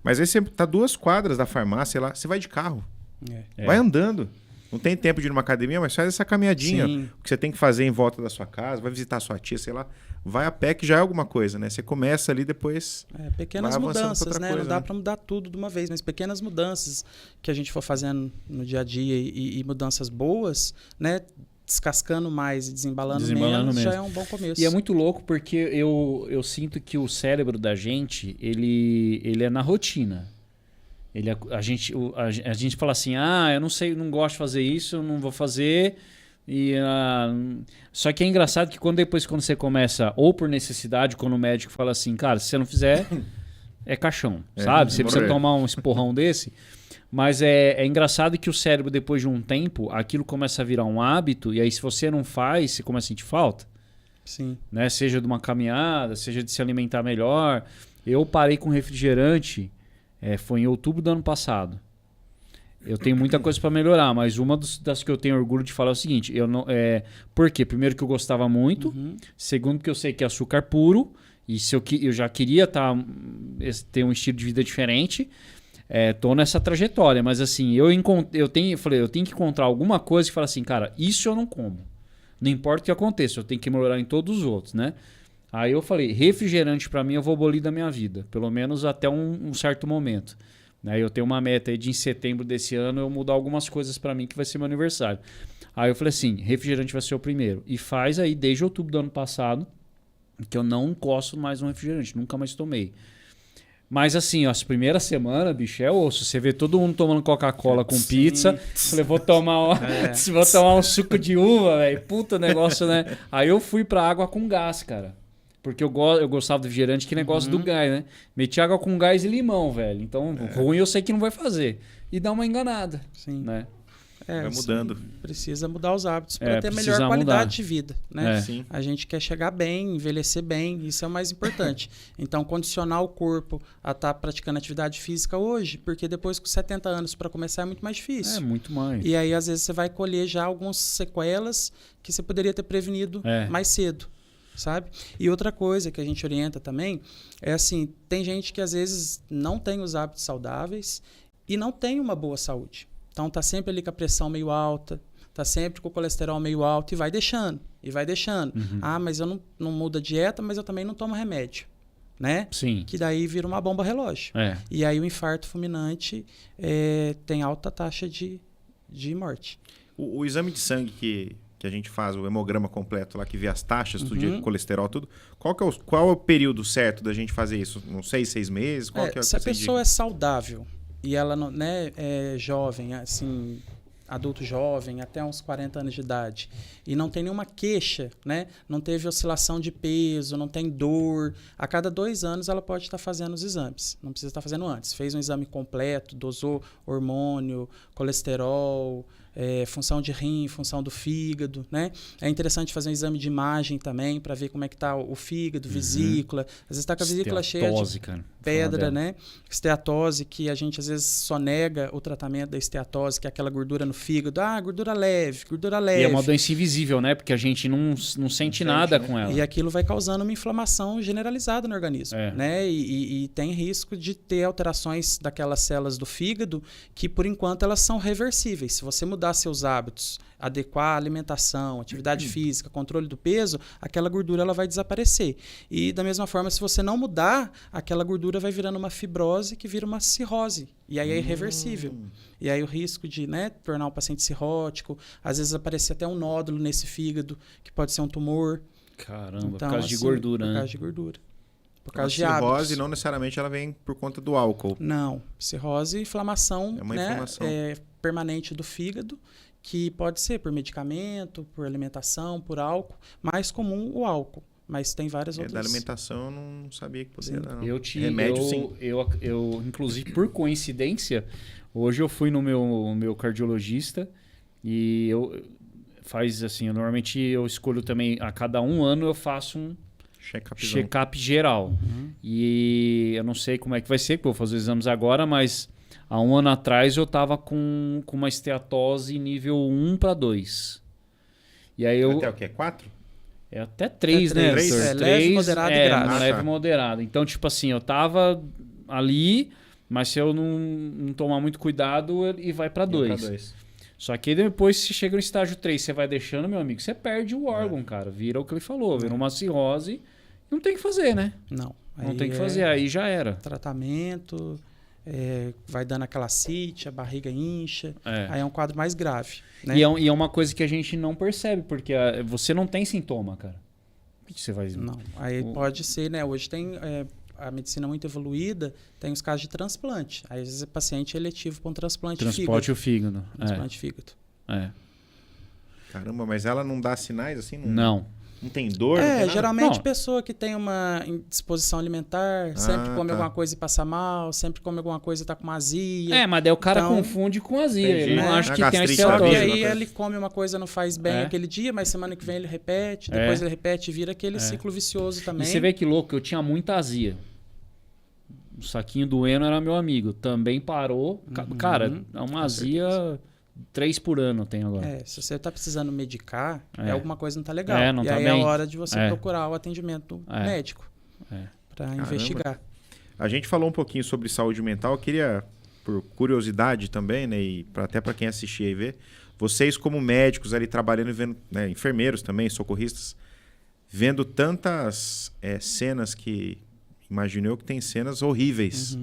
Mas aí você tá 2 quadras da farmácia lá, você vai de carro. Vai andando. Não tem tempo de ir numa academia, mas faz essa caminhadinha. O que você tem que fazer em volta da sua casa, vai visitar a sua tia, sei lá. Vai a pé, que já é alguma coisa, né? Você começa ali, depois... pequenas mudanças, né? Não dá para mudar tudo de uma vez, mas pequenas mudanças que a gente for fazendo no dia a dia e mudanças boas, né? Descascando mais e desembalando menos, já é um bom começo. E é muito louco porque eu sinto que o cérebro da gente, ele é na rotina. A gente fala assim, eu não sei, não gosto de fazer isso, eu não vou fazer... Só que é engraçado que depois quando você começa, ou por necessidade, quando o médico fala assim, cara, se você não fizer, é caixão, sabe? Você precisa tomar um esporrão desse. Mas é engraçado que o cérebro, depois de um tempo, aquilo começa a virar um hábito, e aí se você não faz, você começa a sentir falta. Sim. Né? Seja de uma caminhada, seja de se alimentar melhor. Eu parei com refrigerante, foi em outubro do ano passado. Eu tenho muita coisa para melhorar, mas uma das que eu tenho orgulho de falar é o seguinte: por quê? Primeiro, que eu gostava muito. Segundo, que eu sei que é açúcar puro. E eu já queria ter um estilo de vida diferente. Tô nessa trajetória, mas assim, eu tenho que encontrar alguma coisa que fala assim, cara, isso eu não como. Não importa o que aconteça, eu tenho que melhorar em todos os outros, né? Aí eu falei, refrigerante para mim eu vou abolir da minha vida, pelo menos até um certo momento. Eu tenho uma meta aí de em setembro desse ano eu mudar algumas coisas para mim que vai ser meu aniversário. Aí eu falei assim, refrigerante vai ser o primeiro. E faz aí desde outubro do ano passado que eu não encosto mais um refrigerante, nunca mais tomei. Mas assim, as primeiras semanas, bicho, você vê todo mundo tomando Coca-Cola com pizza. Falei, vou tomar um suco de uva, velho. Puta negócio, né? Aí eu fui pra água com gás, cara. Porque eu gostava do refrigerante, que negócio do gás, né? Meti água com gás e limão, velho. Então, ruim eu sei que não vai fazer. E dá uma enganada. Sim. Né? Vai mudando. Precisa mudar os hábitos para ter melhor qualidade de vida. Né? A gente quer chegar bem, envelhecer bem, isso é o mais importante. Então, condicionar o corpo a estar praticando atividade física hoje, porque depois com 70 anos para começar é muito mais difícil. Muito mais. E aí, às vezes, você vai colher já algumas sequelas que você poderia ter prevenido mais cedo. Sabe? E outra coisa que a gente orienta também é assim, tem gente que às vezes não tem os hábitos saudáveis e não tem uma boa saúde. Então tá sempre ali com a pressão meio alta, tá sempre com o colesterol meio alto e vai deixando. Mas eu não mudo a dieta, mas eu também não tomo remédio. Né? Sim. Que daí vira uma bomba relógio. E aí o infarto fulminante tem alta taxa de morte. O exame de sangue que a gente faz, o hemograma completo lá, que vê as taxas, tudo de colesterol, tudo. Qual é o período certo da gente fazer isso? Não sei, 6 meses? Se a pessoa é saudável e ela não, é jovem, assim, adulto jovem, até uns 40 anos de idade, e não tem nenhuma queixa, né? Não teve oscilação de peso, não tem dor, a cada 2 anos ela pode estar fazendo os exames. Não precisa estar fazendo antes. Fez um exame completo, dosou hormônio, colesterol, função de rim, função do fígado, né? É interessante fazer um exame de imagem também para ver como é que está o fígado, vesícula. Às vezes está com a vesícula cheia de pedra, né? Esteatose, que a gente às vezes só nega o tratamento da esteatose, que é aquela gordura no fígado. Gordura leve, gordura leve. E é uma doença invisível, né? Porque a gente não sente nada, né, com ela. E aquilo vai causando uma inflamação generalizada no organismo, né? E tem risco de ter alterações daquelas células do fígado que, por enquanto, elas são reversíveis. Se você mudar seus hábitos, adequar a alimentação, atividade física, controle do peso, aquela gordura ela vai desaparecer. E da mesma forma, se você não mudar, aquela gordura vai virando uma fibrose que vira uma cirrose. E aí é irreversível. E aí o risco de, né, tornar o paciente cirrótico, às vezes aparecer até um nódulo nesse fígado, que pode ser um tumor. Caramba, então, por causa de gordura, né? Por causa de gordura. Por causa de cirrose hábitos. não necessariamente ela vem por conta do álcool. Não. Cirrose, inflamação, é uma inflamação permanente do fígado, que pode ser por medicamento, por alimentação, por álcool. Mais comum o álcool, mas tem várias outras. Da alimentação eu não sabia que poderia dar. Remédio, sim. Eu, inclusive, por coincidência, hoje eu fui no meu cardiologista e faz assim, normalmente eu escolho também, a cada 1 ano eu faço um check-up geral. E eu não sei como é que vai ser, porque eu vou fazer os exames agora, mas há 1 ano atrás eu estava com uma esteatose nível 1 para 2. E aí até o quê? 4? É até 3, né? 3? 3, leve, moderado e grave. Leve e moderado. Então, tipo assim, eu tava ali, mas se eu não tomar muito cuidado, ele vai para 2. Só que depois, se chega no estágio 3, você vai deixando, meu amigo, você perde o órgão, cara. Vira o que ele falou, vira uma cirrose. Não tem o que fazer, né? Não. Não tem o que fazer, aí já era. Tratamento, vai dando aquela ascite, a barriga incha. Aí é um quadro mais grave. Né? E é uma coisa que a gente não percebe, porque você não tem sintoma, cara. O que você vai... Não, aí pode ser, né? Hoje tem... a medicina muito evoluída, tem os casos de transplante. Aí, às vezes, o paciente é eletivo para um transplante de fígado. Transplante o fígado. Transplante de fígado. Caramba, mas ela não dá sinais assim? Não. Não tem dor? Não tem geralmente pessoa que tem uma indisposição alimentar, sempre come alguma coisa e passa mal, sempre come alguma coisa e tá com uma azia. Mas daí o cara confunde com azia. Ele não acha que tem a esteatose. E aí ele come uma coisa, não faz bem aquele dia, mas semana que vem ele repete, depois ele repete e vira aquele ciclo vicioso também. E você vê que louco, eu tinha muita azia. O saquinho do Eno era meu amigo. Também parou. Cara, é uma azia 3 por ano tem agora. Se você tá precisando medicar, alguma coisa não tá legal. Não e tá aí bem. é a hora de você procurar o atendimento médico para investigar. A gente falou um pouquinho sobre saúde mental. Eu queria, por curiosidade também, né, e até para quem assistir e ver, vocês como médicos ali trabalhando e vendo, né, enfermeiros também, socorristas, vendo tantas cenas que... Imagino eu que tem cenas horríveis.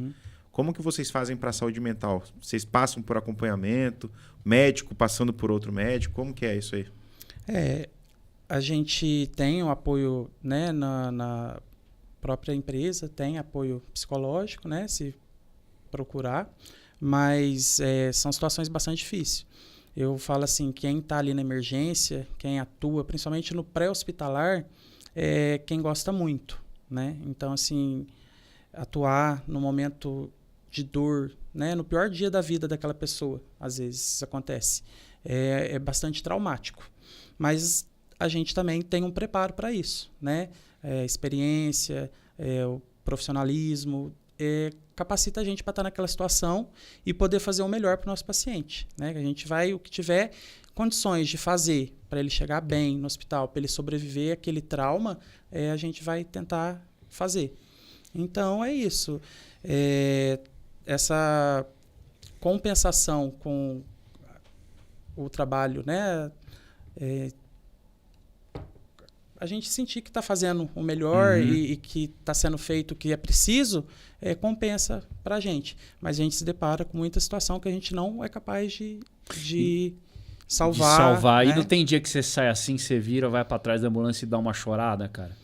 Como que vocês fazem para a saúde mental? Vocês passam por acompanhamento? Médico passando por outro médico? Como que é isso aí? A gente tem um apoio, né, na própria empresa, tem apoio psicológico, né, se procurar, mas são situações bastante difíceis. Eu falo assim, quem está ali na emergência, quem atua, principalmente no pré-hospitalar, é quem gosta muito. Né? Então, assim, atuar no momento de dor, né? No pior dia da vida daquela pessoa, às vezes isso acontece, é bastante traumático. Mas a gente também tem um preparo para isso, né? Experiência, o profissionalismo, capacita a gente para estar naquela situação e poder fazer o melhor para o nosso paciente, né? A gente vai, o que tiver condições de fazer para ele chegar bem no hospital, para ele sobreviver àquele trauma, a gente vai tentar fazer. Então, é isso. Essa compensação com o trabalho, né? A gente sentir que está fazendo o melhor e que está sendo feito o que é preciso, compensa para a gente. Mas a gente se depara com muita situação que a gente não é capaz de salvar. Né? E não tem dia que você sai assim, você vira, vai para trás da ambulância e dá uma chorada, cara?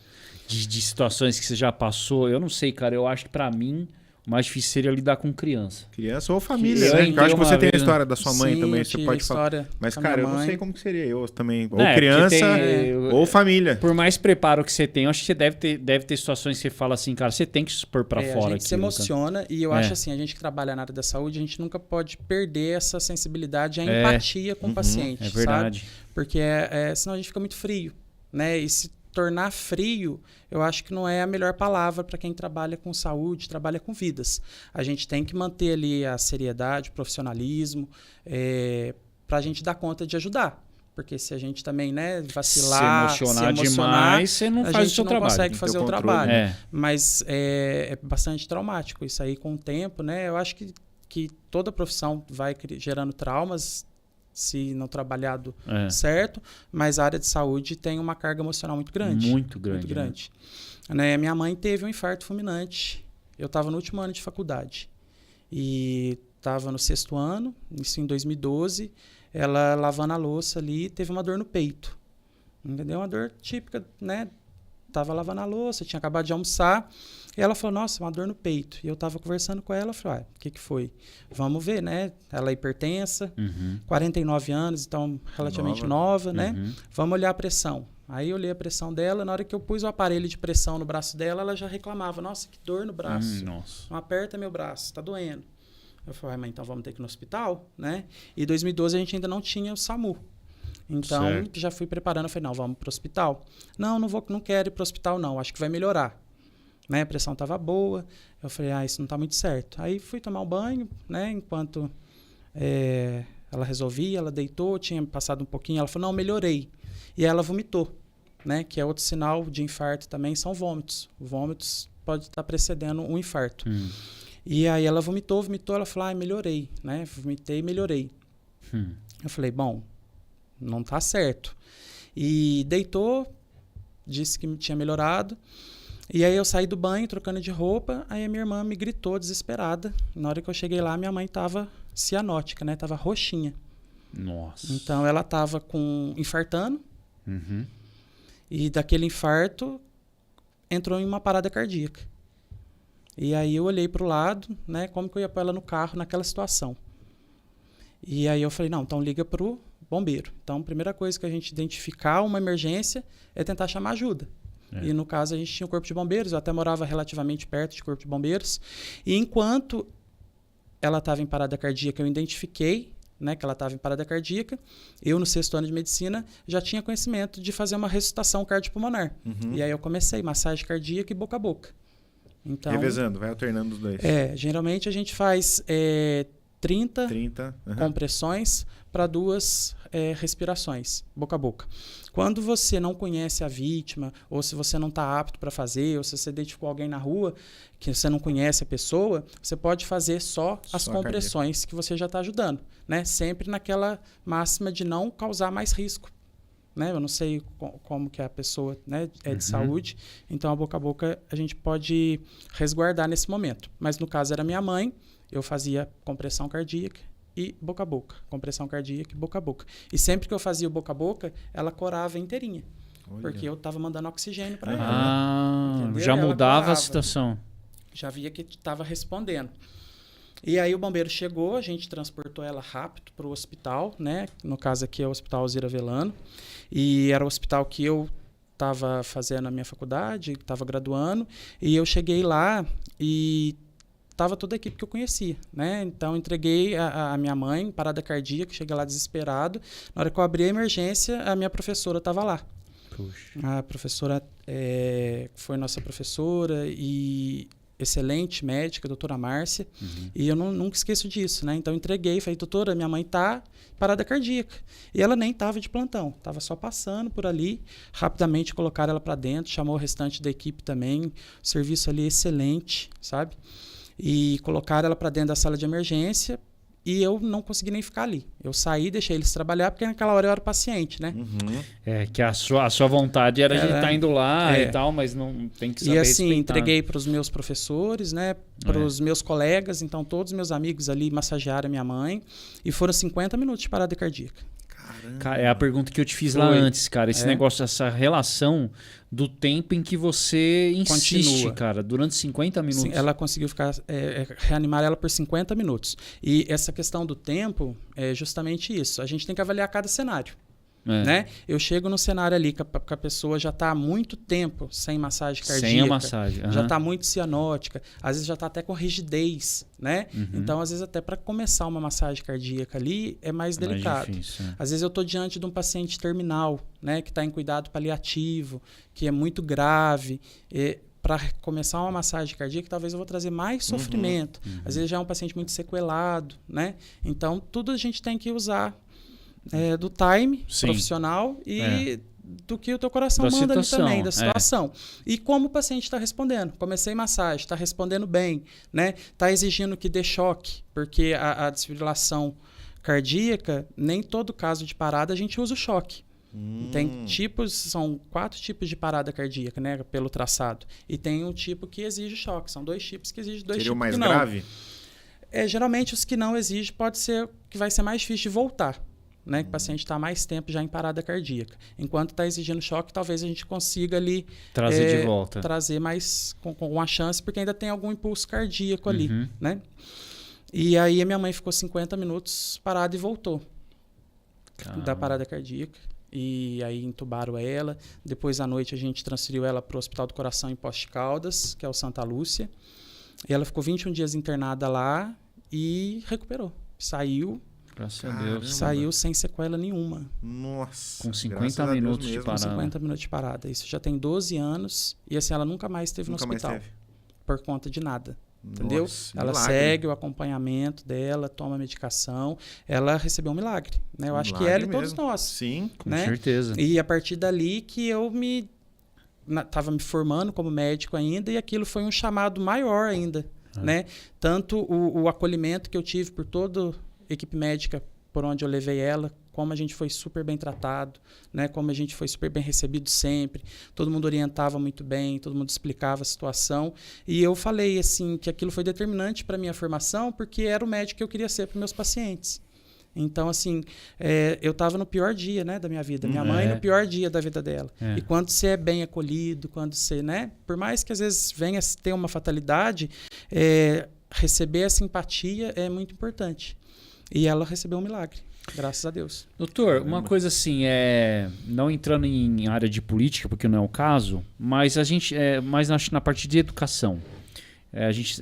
De situações que você já passou. Eu não sei, cara. Eu acho que para mim o mais difícil seria lidar com criança. Criança ou família, né? Eu acho que você tem a história da sua mãe também, você pode falar. Mas, cara, eu não sei como que seria eu também. Ou É, criança, ou família. Por mais preparo que você tem, eu acho que você deve ter situações que você fala assim, cara, você tem que se expor pra fora. A gente se emociona e eu acho assim, a gente que trabalha na área da saúde, a gente nunca pode perder essa sensibilidade, a empatia com o paciente, é verdade. sabe? Porque senão a gente fica muito frio, né? E se tornar frio, eu acho que não é a melhor palavra para quem trabalha com saúde, trabalha com vidas. A gente tem que manter ali a seriedade, o profissionalismo, para a gente dar conta de ajudar. Porque se a gente também, né, vacilar, se emocionar demais, você não faz o seu trabalho. A gente não consegue fazer o trabalho. É. Mas é bastante traumático. Isso aí, com o tempo, né, eu acho que toda profissão vai gerando traumas, se não trabalhado certo, mas a área de saúde tem uma carga emocional muito grande. Muito grande. Né? Minha mãe teve um infarto fulminante. Eu estava no último ano de faculdade. E estava no 6º ano, isso em 2012. Ela lavando a louça ali, teve uma dor no peito. Entendeu? Uma dor típica, né? Tava lavando a louça, tinha acabado de almoçar. E ela falou, nossa, uma dor no peito. E eu tava conversando com ela, falei, o que foi? Vamos ver, né? Ela é hipertensa, 49 anos, então relativamente nova, né? Vamos olhar a pressão. Aí eu olhei a pressão dela, na hora que eu pus o aparelho de pressão no braço dela, ela já reclamava, nossa, que dor no braço. Não aperta meu braço, tá doendo. Eu falei, mãe, então vamos ter que ir no hospital, né? E em 2012 a gente ainda não tinha o SAMU. Então, já fui preparando, eu falei, não, vamos pro hospital. Não quero ir pro hospital, não, acho que vai melhorar. Né? A pressão estava boa, eu falei, isso não está muito certo. Aí fui tomar um banho, né? Enquanto ela resolvia, ela deitou, tinha passado um pouquinho, ela falou, não, melhorei. E ela vomitou, né? Que é outro sinal de infarto também, são vômitos. Vômitos pode estar precedendo um infarto. E aí ela vomitou, ela falou, melhorei, né? Vomitei e melhorei. Eu falei, bom, não tá certo. E deitou, disse que tinha melhorado. E aí eu saí do banho, trocando de roupa, aí a minha irmã me gritou desesperada. Na hora que eu cheguei lá, minha mãe tava cianótica, né? Tava roxinha. Nossa. Então ela tava infartando. E daquele infarto entrou em uma parada cardíaca. E aí eu olhei pro lado, né? Como que eu ia pôr ela no carro naquela situação. E aí eu falei, não, então liga pro bombeiro. Então a primeira coisa que a gente identificar uma emergência é tentar chamar ajuda. E no caso a gente tinha o corpo de bombeiros, eu até morava relativamente perto de corpo de bombeiros. E enquanto ela estava em parada cardíaca, eu identifiquei, né, que ela estava em parada cardíaca. Eu, no 6º ano de medicina, já tinha conhecimento de fazer uma ressuscitação cardiopulmonar. E aí eu comecei massagem cardíaca e boca a boca. Então, revezando, vai alternando os dois. Geralmente a gente faz 30 compressões para 2 respirações, boca a boca. Quando você não conhece a vítima, ou se você não está apto para fazer, ou se você identificou alguém na rua que você não conhece a pessoa, você pode fazer só as compressões que você já está ajudando, né? Sempre naquela máxima de não causar mais risco. Né? Eu não sei como que a pessoa, né, é de saúde, então a boca a gente pode resguardar nesse momento. Mas no caso era minha mãe, eu fazia compressão cardíaca e boca a boca. Compressão cardíaca e boca a boca. E sempre que eu fazia o boca a boca, ela corava inteirinha. Olha. Porque eu estava mandando oxigênio para ela. Já mudava a situação. Já via que estava respondendo. E aí o bombeiro chegou, a gente transportou ela rápido para o hospital, né? No caso aqui é o Hospital Alzira Velano. E era o hospital que eu estava fazendo a minha faculdade, estava graduando. E eu cheguei lá e estava toda a equipe que eu conhecia, né? Então, entreguei a minha mãe, parada cardíaca, cheguei lá desesperado. Na hora que eu abri a emergência, a minha professora estava lá. Puxa. A professora foi nossa professora e excelente médica, a doutora Márcia. E eu nunca esqueço disso, né? Então, entreguei, falei, doutora, minha mãe está parada cardíaca. E ela nem estava de plantão, estava só passando por ali. Rapidamente colocaram ela para dentro, chamou o restante da equipe também. O serviço ali excelente, sabe? E colocaram ela para dentro da sala de emergência e eu não consegui nem ficar ali. Eu saí, deixei eles trabalhar, porque naquela hora eu era paciente, né? Que a sua vontade era de estar indo lá e tal, mas não tem que saber E assim, respeitar. entreguei para os meus professores, né? Para os meus colegas, então todos os meus amigos ali massagearam a minha mãe. E foram 50 minutos de parada cardíaca. É a pergunta que eu te fiz lá antes, cara. Esse negócio, essa relação do tempo em que você insiste, continua, cara, durante 50 minutos. Sim, ela conseguiu reanimar ela por 50 minutos. E essa questão do tempo é justamente isso. A gente tem que avaliar cada cenário. Né? Eu chego no cenário ali que a pessoa já está há muito tempo sem massagem cardíaca. Sem a massagem. Já está muito cianótica. Às vezes já está até com rigidez. Né? Então, às vezes, até para começar uma massagem cardíaca ali é mais delicado. Difícil, Às vezes eu estou diante de um paciente terminal, né? Que está em cuidado paliativo, que é muito grave. Para começar uma massagem cardíaca, talvez eu vou trazer mais sofrimento. Às vezes já é um paciente muito sequelado. Né? Então, tudo a gente tem que usar do time profissional e do que o teu coração manda ali também, da situação. E como o paciente está respondendo. Comecei massagem, está respondendo bem, né? Está exigindo que dê choque, porque a desfibrilação cardíaca, nem todo caso de parada a gente usa o choque. Tem são 4 tipos de parada cardíaca, né? Pelo traçado. E tem um tipo que exige choque. São 2 tipos que exigem 2 tipos. Seria o mais grave? Geralmente os que não exigem pode ser que vai ser mais difícil de voltar. Né, que o paciente está mais tempo já em parada cardíaca. Enquanto está exigindo choque, talvez a gente consiga ali trazer de volta. Trazer mais com uma chance, porque ainda tem algum impulso cardíaco ali. Né? E aí a minha mãe ficou 50 minutos parada e voltou da parada cardíaca. E aí entubaram ela. Depois à noite a gente transferiu ela para o Hospital do Coração em Poços de Caldas, que é o Santa Lúcia. E ela ficou 21 dias internada lá e recuperou. Saiu. Graças a Deus. Saiu sem sequela nenhuma. Nossa. Com 50 minutos de parada. Com 50 minutos de parada. Isso já tem 12 anos. E assim, ela nunca mais esteve no hospital. Por conta de nada. Entendeu? Nossa, ela segue o acompanhamento dela, toma medicação. Ela recebeu um milagre. Né? Eu acho que ela e todos nós. Sim, com né? certeza. E a partir dali que eu estava me formando como médico ainda. E aquilo foi um chamado maior ainda. Né? Tanto o acolhimento que eu tive por todo equipe médica por onde eu levei ela, como a gente foi super bem tratado, né? Como a gente foi super bem recebido sempre, todo mundo orientava muito bem, todo mundo explicava a situação, e eu falei assim que aquilo foi determinante para minha formação, porque era o médico que eu queria ser para meus pacientes. Então, assim, eu estava no pior dia, né, da minha vida, minha mãe no pior dia da vida dela. E quando você é bem acolhido, quando você, né, por mais que às vezes venha ter uma fatalidade, receber essa empatia é muito importante. E ela recebeu um milagre, graças a Deus. Doutor, uma coisa assim, não entrando em área de política, porque não é o caso, mas a gente, mas acho na parte de educação. A gente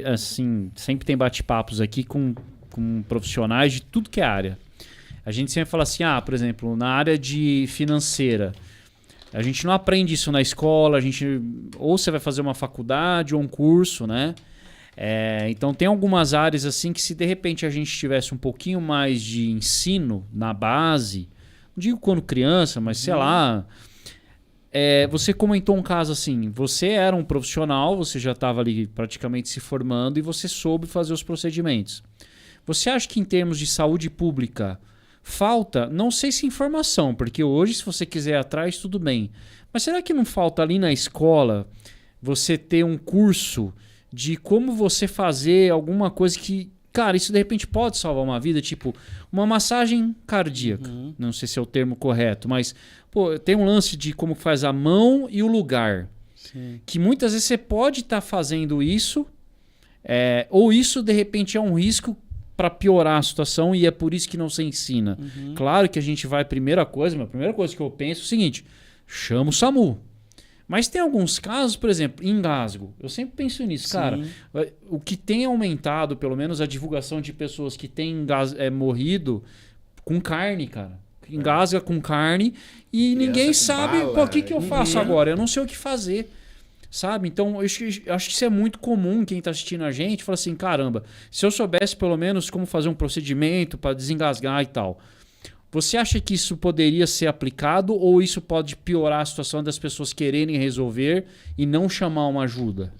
assim, sempre tem bate-papos aqui com profissionais de tudo que é área. A gente sempre fala assim, por exemplo, na área de financeira, a gente não aprende isso na escola, ou você vai fazer uma faculdade ou um curso, né? Então tem algumas áreas assim que se de repente a gente tivesse um pouquinho mais de ensino na base, não digo quando criança, mas sei lá, você comentou um caso assim, você era um profissional, você já estava ali praticamente se formando e você soube fazer os procedimentos. Você acha que em termos de saúde pública falta, não sei se informação, porque hoje se você quiser ir atrás tudo bem, mas será que não falta ali na escola você ter um curso de como você fazer alguma coisa que, cara, isso de repente pode salvar uma vida, tipo uma massagem cardíaca. Não sei se é o termo correto, mas tem um lance de como faz a mão e o lugar. Sim. Que muitas vezes você pode estar fazendo isso, ou isso de repente é um risco para piorar a situação e é por isso que não se ensina. Claro que a gente vai, a primeira coisa que eu penso é o seguinte, chama o SAMU. Mas tem alguns casos, por exemplo, engasgo. Eu sempre penso nisso, cara. O que tem aumentado, pelo menos, a divulgação de pessoas que têm morrido com carne, cara. Engasga com carne e ninguém sabe o que eu faço agora. Eu não sei o que fazer, sabe? Então, eu acho que isso é muito comum quem está assistindo a gente. Fala assim, caramba, se eu soubesse pelo menos como fazer um procedimento para desengasgar e tal. Você acha que isso poderia ser aplicado ou isso pode piorar a situação das pessoas quererem resolver e não chamar uma ajuda?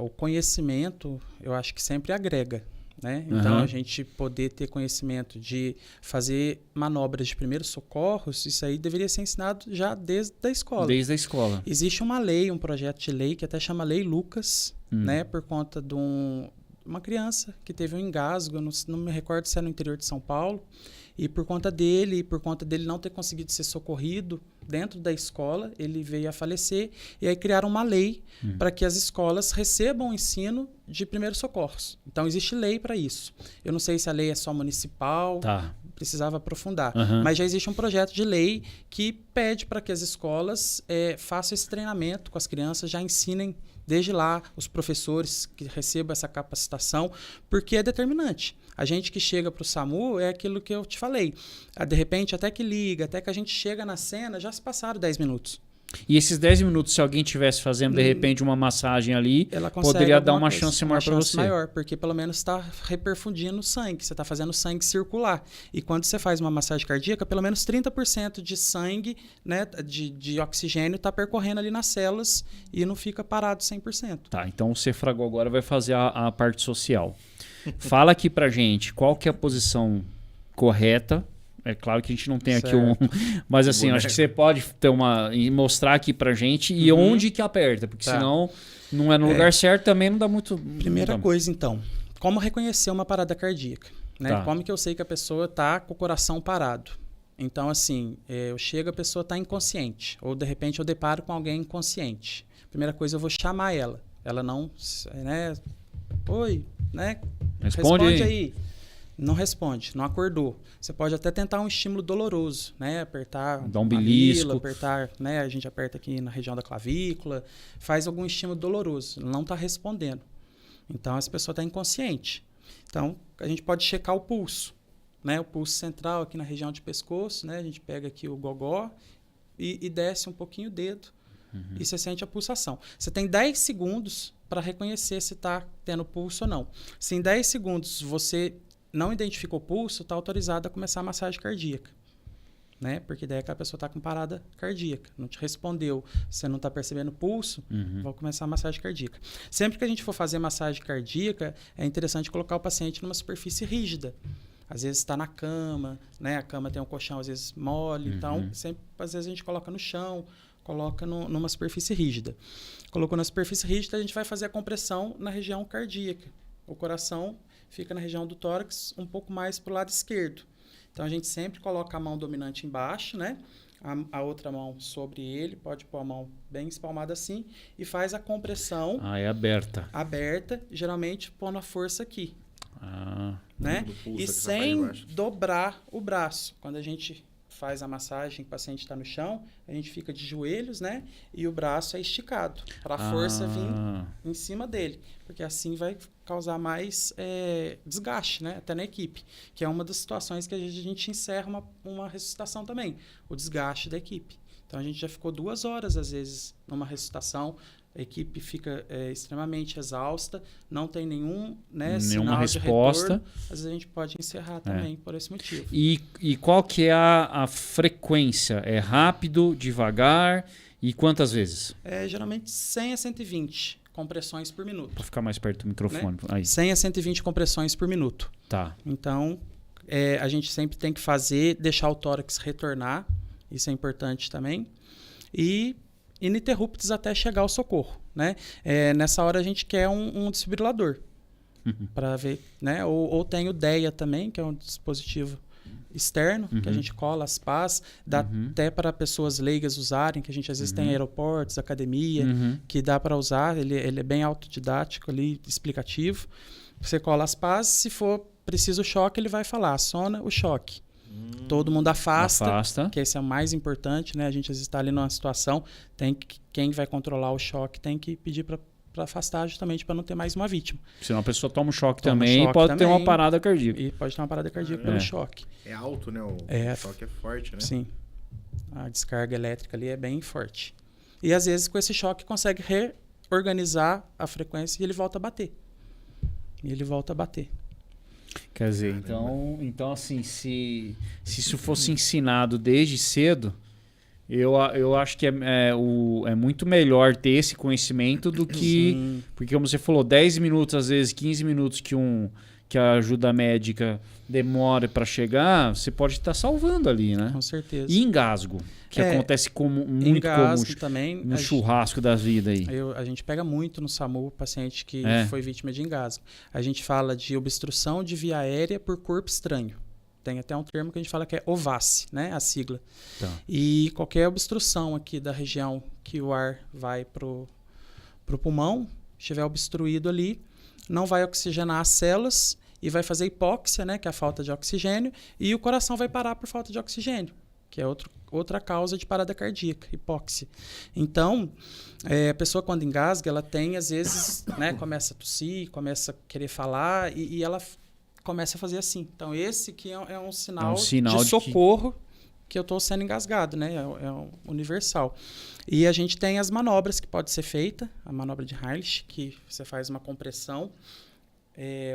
O conhecimento, eu acho que sempre agrega, né? Então, a gente poder ter conhecimento de fazer manobras de primeiros socorros, isso aí deveria ser ensinado já desde a escola. Desde a escola. Existe uma lei, um projeto de lei que até chama Lei Lucas, né? Por conta de uma criança que teve um engasgo, eu não me recordo se é no interior de São Paulo, e por conta dele não ter conseguido ser socorrido dentro da escola, ele veio a falecer, e aí criaram uma lei para que as escolas recebam o ensino de primeiros socorros. Então, existe lei para isso. Eu não sei se a lei é só municipal, precisava aprofundar, mas já existe um projeto de lei que pede para que as escolas façam esse treinamento com as crianças, já ensinem desde lá os professores que recebam essa capacitação, porque é determinante. A gente que chega para o SAMU é aquilo que eu te falei. De repente, até que liga, até que a gente chega na cena, já se passaram 10 minutos. E esses 10 minutos, se alguém estivesse fazendo, de repente, uma massagem ali, poderia dar uma chance maior para você. Maior, porque pelo menos está reperfundindo sangue, você está fazendo sangue circular. E quando você faz uma massagem cardíaca, pelo menos 30% de sangue, né, de oxigênio está percorrendo ali nas células e não fica parado 100%. Tá, então o Cefragol agora vai fazer a parte social. Fala aqui pra gente qual que é a posição correta. É claro que a gente não tem aqui mas assim, acho que você pode ter mostrar aqui pra gente e onde que aperta, porque senão não é no lugar certo, também não dá muito. Primeira coisa, então, como reconhecer uma parada cardíaca? Né? Como que eu sei que a pessoa tá com o coração parado? Então, assim, eu chego, a pessoa tá inconsciente, ou de repente eu deparo com alguém inconsciente. Primeira coisa, eu vou chamar ela. Ela não, né? Oi, né? Responde aí. Não responde, não acordou. Você pode até tentar um estímulo doloroso, né? Apertar dá um belisco, apertar, né? A gente aperta aqui na região da clavícula, faz algum estímulo doloroso, não está respondendo. Então essa pessoa está inconsciente. Então a gente pode checar o pulso, né? O pulso central aqui na região de pescoço, né? A gente pega aqui o gogó e desce um pouquinho o dedo e você sente a pulsação. Você tem 10 segundos para reconhecer se está tendo pulso ou não. Se em 10 segundos você não identificou o pulso, está autorizado a começar a massagem cardíaca. Né? Porque daí é que a pessoa está com parada cardíaca. Não te respondeu, você não está percebendo o pulso, vai começar a massagem cardíaca. Sempre que a gente for fazer massagem cardíaca, é interessante colocar o paciente numa superfície rígida. Às vezes está na cama, né? A cama tem um colchão às vezes mole, então sempre, às vezes a gente coloca no chão, coloca numa superfície rígida. Colocou na superfície rígida, a gente vai fazer a compressão na região cardíaca. O coração fica na região do tórax, um pouco mais para o lado esquerdo. Então, a gente sempre coloca a mão dominante embaixo, né? A outra mão sobre ele, pode pôr a mão bem espalmada assim, e faz a compressão. É aberta. Aberta, geralmente pondo a força aqui. Né? E sem dobrar o braço. Quando a gente faz a massagem, o paciente está no chão, a gente fica de joelhos, né? E o braço é esticado, para a força vir em cima dele. Porque assim vai causar mais desgaste, né? Até na equipe. Que é uma das situações que a gente encerra uma ressuscitação também. O desgaste da equipe. Então, a gente já ficou 2 horas, às vezes, numa ressuscitação. A equipe fica extremamente exausta, não tem nenhuma resposta. Às vezes a gente pode encerrar também por esse motivo. E qual que é a frequência? É rápido, devagar e quantas vezes? Geralmente 100 a 120 compressões por minuto. Para ficar mais perto do microfone. Né? Aí. 100 a 120 compressões por minuto. Tá. Então, a gente sempre tem que deixar o tórax retornar. Isso é importante também. E ininterruptos até chegar ao socorro, né? Nessa hora a gente quer um desfibrilador para ver, né? Ou tem o DEA também, que é um dispositivo externo, que a gente cola as pás, dá até para pessoas leigas usarem, que a gente às vezes tem aeroportos, academia, que dá para usar, ele é bem autodidático ali, explicativo. Você cola as pás, se for preciso o choque, ele vai falar, aciona o choque. Todo mundo afasta, que esse é o mais importante, né? A gente às vezes está ali numa situação, quem vai controlar o choque tem que pedir para afastar justamente para não ter mais uma vítima. Senão a pessoa toma um choque também e pode ter uma parada cardíaca. E pode ter uma parada cardíaca pelo choque. É alto, né? O choque é forte, né? Sim. A descarga elétrica ali é bem forte. E às vezes com esse choque consegue reorganizar a frequência e ele volta a bater. Quer dizer, então assim, se isso fosse ensinado desde cedo, Eu acho que é muito melhor ter esse conhecimento do que... Sim. Porque como você falou, 10 minutos, às vezes 15 minutos que a ajuda médica demora para chegar, você pode estar salvando ali, né? Com certeza. E engasgo, que acontece muito comum também, no churrasco da vida aí. A gente pega muito no SAMU paciente que foi vítima de engasgo. A gente fala de obstrução de via aérea por corpo estranho. Tem até um termo que a gente fala que é OVACE, né? A sigla. Tá. E qualquer obstrução aqui da região que o ar vai pro pulmão, estiver obstruído ali, não vai oxigenar as células e vai fazer hipóxia, né? Que é a falta de oxigênio, e o coração vai parar por falta de oxigênio, que é outra causa de parada cardíaca, hipóxia. Então, a pessoa quando engasga, ela tem, às vezes, né? Começa a tossir, começa a querer falar e ela começa a fazer assim. Então, esse aqui é um sinal de socorro que eu estou sendo engasgado, né? É universal. E a gente tem as manobras que pode ser feita, a manobra de Heilich, que você faz uma compressão,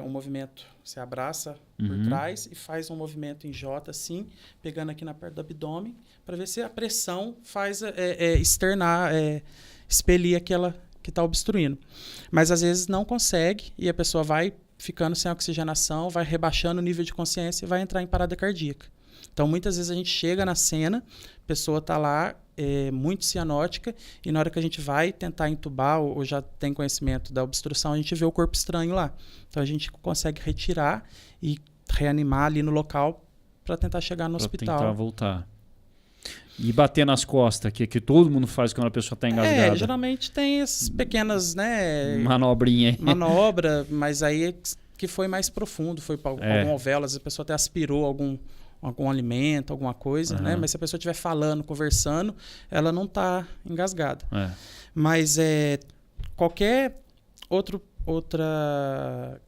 um movimento, você abraça por trás e faz um movimento em J, assim, pegando aqui na parte do abdômen, para ver se a pressão faz externar, expelir aquela que está obstruindo. Mas às vezes não consegue e a pessoa vai ficando sem oxigenação, vai rebaixando o nível de consciência e vai entrar em parada cardíaca. Então, muitas vezes a gente chega na cena, a pessoa está lá muito cianótica e na hora que a gente vai tentar entubar ou já tem conhecimento da obstrução, a gente vê o corpo estranho lá. Então, a gente consegue retirar e reanimar ali no local para tentar chegar no hospital. Para tentar voltar. E bater nas costas, que todo mundo faz quando a pessoa está engasgada. Geralmente tem essas pequenas, né? Manobrinha. Manobra, mas aí que foi mais profundo, foi para algum alvéolo, a pessoa até aspirou algum alimento, alguma coisa, né? Mas se a pessoa estiver falando, conversando, ela não está engasgada. Mas qualquer outra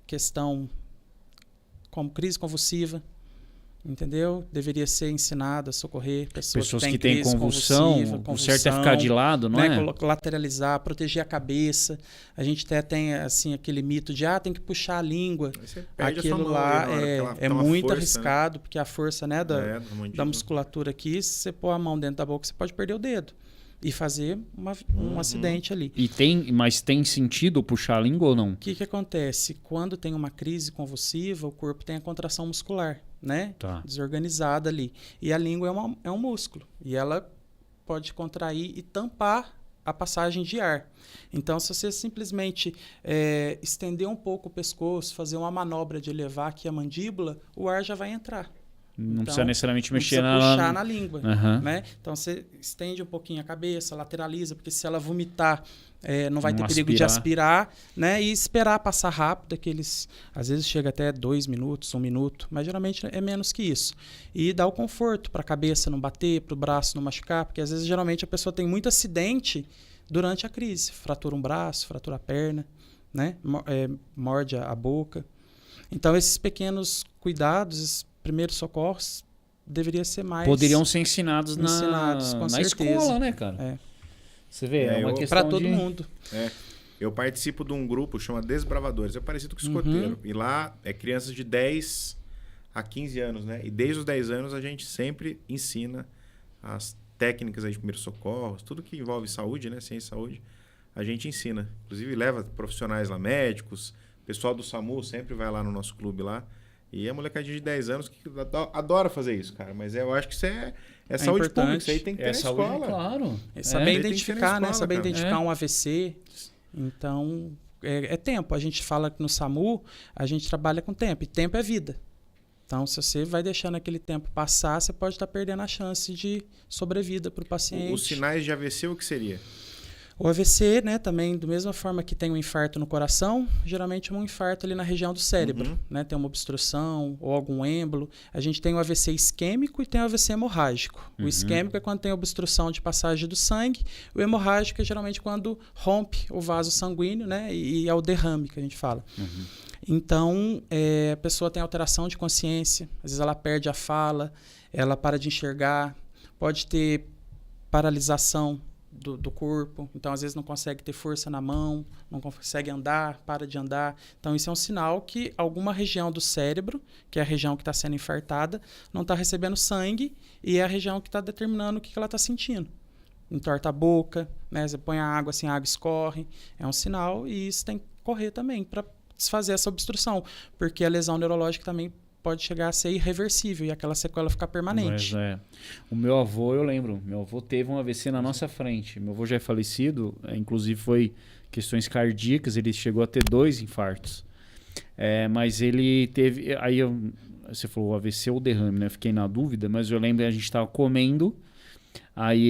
questão, como crise convulsiva, entendeu? Deveria ser ensinada a socorrer pessoas que têm convulsão. O certo é ficar de lado, não é? Lateralizar, proteger a cabeça. A gente até tem assim, aquele mito de tem que puxar a língua. Aquilo lá é muito força, arriscado, né? Porque a força, né, da musculatura aqui, se você pôr a mão dentro da boca, você pode perder o dedo e fazer um acidente ali. Mas tem sentido puxar a língua ou não? O que acontece? Quando tem uma crise convulsiva, o corpo tem a contração muscular, né? Tá. Desorganizada ali. E a língua é um músculo. E ela pode contrair e tampar a passagem de ar. Então, se você simplesmente estender um pouco o pescoço, fazer uma manobra de elevar aqui a mandíbula, o ar já vai entrar. Não precisa necessariamente mexer puxar na língua. Né? Então, você estende um pouquinho a cabeça, lateraliza, porque se ela vomitar, não vai ter perigo de aspirar, né? E esperar passar rápido, às vezes chega até 2 minutos, 1 minuto, mas geralmente é menos que isso. E dá o conforto para a cabeça não bater, para o braço não machucar, porque às vezes, geralmente, a pessoa tem muito acidente durante a crise. Fratura um braço, fratura a perna, né? Morde a boca. Então, esses pequenos cuidados, primeiros socorros, deveria ser mais... Poderiam ser ensinados com na certeza. Escola, né, cara? Você vê, é uma questão para todo mundo. Eu participo de um grupo que chama Desbravadores. É parecido com escoteiro. E lá é crianças de 10 a 15 anos, né? E desde os 10 anos a gente sempre ensina as técnicas aí de primeiros socorros, tudo que envolve saúde, né? Ciência e saúde, a gente ensina. Inclusive leva profissionais lá, médicos, pessoal do SAMU sempre vai lá no nosso clube lá. E a molecadinha de 10 anos que adora fazer isso, cara. Mas eu acho que isso é saúde pública. Isso aí tem que ter na escola. Claro. Saber identificar, né? Saber identificar um AVC. Então, é tempo. A gente fala que no SAMU, a gente trabalha com tempo. E tempo é vida. Então, se você vai deixando aquele tempo passar, você pode estar perdendo a chance de sobrevida para o paciente. Os sinais de AVC, o que seria? O AVC, né, também, da mesma forma que tem um infarto no coração, geralmente é um infarto ali na região do cérebro, né? Tem uma obstrução ou algum êmbolo. A gente tem o AVC isquêmico e tem o AVC hemorrágico. O isquêmico é quando tem obstrução de passagem do sangue. O hemorrágico é geralmente quando rompe o vaso sanguíneo, né? E é o derrame que a gente fala. Então, a pessoa tem alteração de consciência. Às vezes ela perde a fala, ela para de enxergar. Pode ter paralisação do corpo. Então, às vezes, não consegue ter força na mão, não consegue andar, para de andar. Então, isso é um sinal que alguma região do cérebro, que é a região que está sendo infartada, não está recebendo sangue e é a região que está determinando o que ela está sentindo. Entorta a boca, né? Você põe a água assim, a água escorre. É um sinal e isso tem que correr também para desfazer essa obstrução, porque a lesão neurológica também pode chegar a ser irreversível e aquela sequela ficar permanente. Mas o meu avô, eu lembro, meu avô teve um AVC na nossa frente. Meu avô já é falecido, inclusive foi questões cardíacas, ele chegou a ter 2 infartos. Mas ele teve... Aí você falou AVC ou derrame, né? Eu fiquei na dúvida, mas eu lembro que a gente estava comendo, aí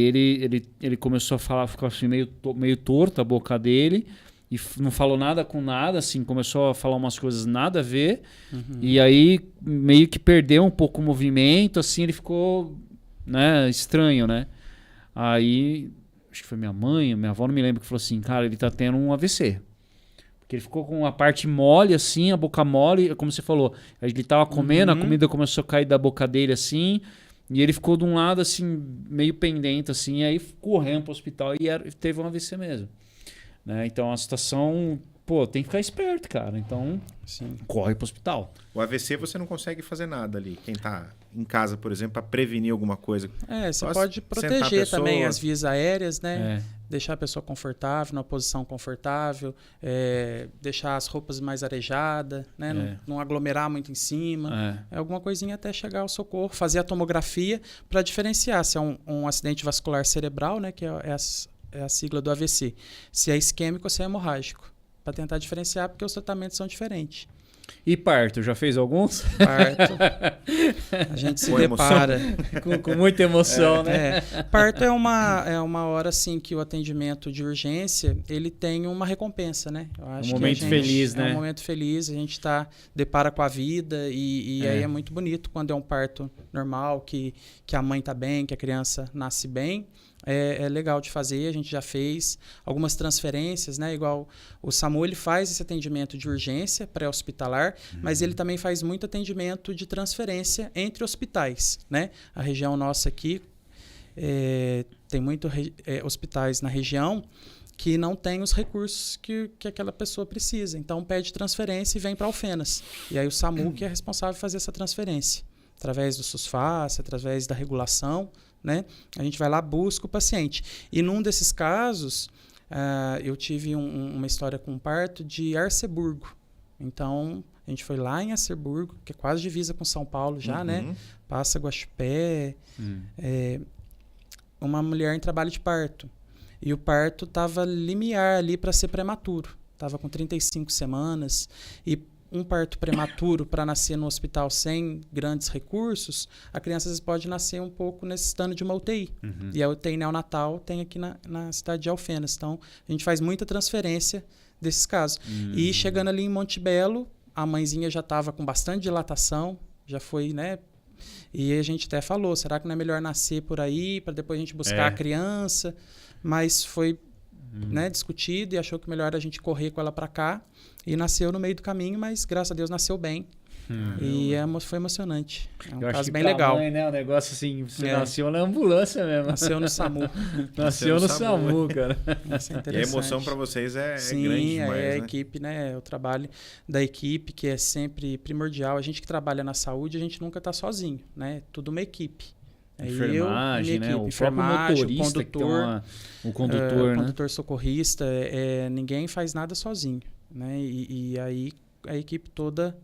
ele começou a falar, ficou assim meio torto a boca dele, e não falou nada com nada, assim, começou a falar umas coisas nada a ver, e aí meio que perdeu um pouco o movimento, assim, ele ficou, né, estranho, né? Aí, acho que foi minha avó, não me lembro, que falou assim, cara, ele tá tendo um AVC. Porque ele ficou com a parte mole, assim, a boca mole, como você falou, ele tava comendo, a comida começou a cair da boca dele, assim, e ele ficou de um lado, assim, meio pendente, assim, e aí correndo pro hospital e teve um AVC mesmo. Né? Então a situação, tem que ficar esperto, cara. Então, sim, corre pro hospital. O AVC você não consegue fazer nada ali. Quem tá em casa, por exemplo, para prevenir alguma coisa. Você pode proteger também as vias aéreas, né? Deixar a pessoa confortável, numa posição confortável, deixar as roupas mais arejadas, né? Não aglomerar muito em cima. Alguma coisinha até chegar ao socorro. Fazer a tomografia para diferenciar se é um acidente vascular cerebral, né? Que é a sigla do AVC. Se é isquêmico ou se é hemorrágico. Para tentar diferenciar, porque os tratamentos são diferentes. E parto? Já fez alguns? Parto. A gente se depara. Com muita emoção, né? Parto é uma hora assim, que o atendimento de urgência ele tem uma recompensa, né? Eu acho um momento feliz, né? É um momento feliz, a gente depara com a vida e aí é muito bonito quando é um parto normal, que a mãe está bem, que a criança nasce bem. É legal de fazer, a gente já fez algumas transferências, né? Igual o SAMU, ele faz esse atendimento de urgência pré-hospitalar, mas ele também faz muito atendimento de transferência entre hospitais, né? A região nossa aqui tem muitos hospitais na região que não tem os recursos que aquela pessoa precisa. Então pede transferência e vem para Alfenas. E aí o SAMU que é responsável por fazer essa transferência, através do SUSFAS, através da regulação, né? A gente vai lá, busca o paciente. E num desses casos, eu tive uma história com um parto de Arceburgo. Então, a gente foi lá em Arceburgo, que é quase divisa com São Paulo já, né? Passa Guaxupé. Uma mulher em trabalho de parto. E o parto estava limiar ali para ser prematuro. Estava com 35 semanas. E um parto prematuro para nascer no hospital sem grandes recursos, a criança às vezes pode nascer um pouco necessitando de uma UTI. E a UTI neonatal tem aqui na cidade de Alfenas. Então, a gente faz muita transferência desses casos. E chegando ali em Monte Belo, a mãezinha já estava com bastante dilatação, já foi, né? E a gente até falou, será que não é melhor nascer por aí, para depois a gente buscar a criança? Mas foi discutido e achou que melhor a gente correr com ela para cá. E nasceu no meio do caminho, mas graças a Deus nasceu bem. E foi emocionante. É um caso bem legal. Mãe, né? O negócio assim, você nasceu na ambulância mesmo. Nasceu no SAMU. Nasceu no SAMU, cara. Isso é interessante. E a emoção para vocês é Sim, grande demais, a né? equipe, né? O trabalho da equipe, que é sempre primordial. A gente que trabalha na saúde, a gente nunca está sozinho, né? Tudo uma equipe. Enfermagem, né? O enfermagem, próprio motorista, o condutor, o né? condutor socorrista, ninguém faz nada sozinho, né? E aí a equipe toda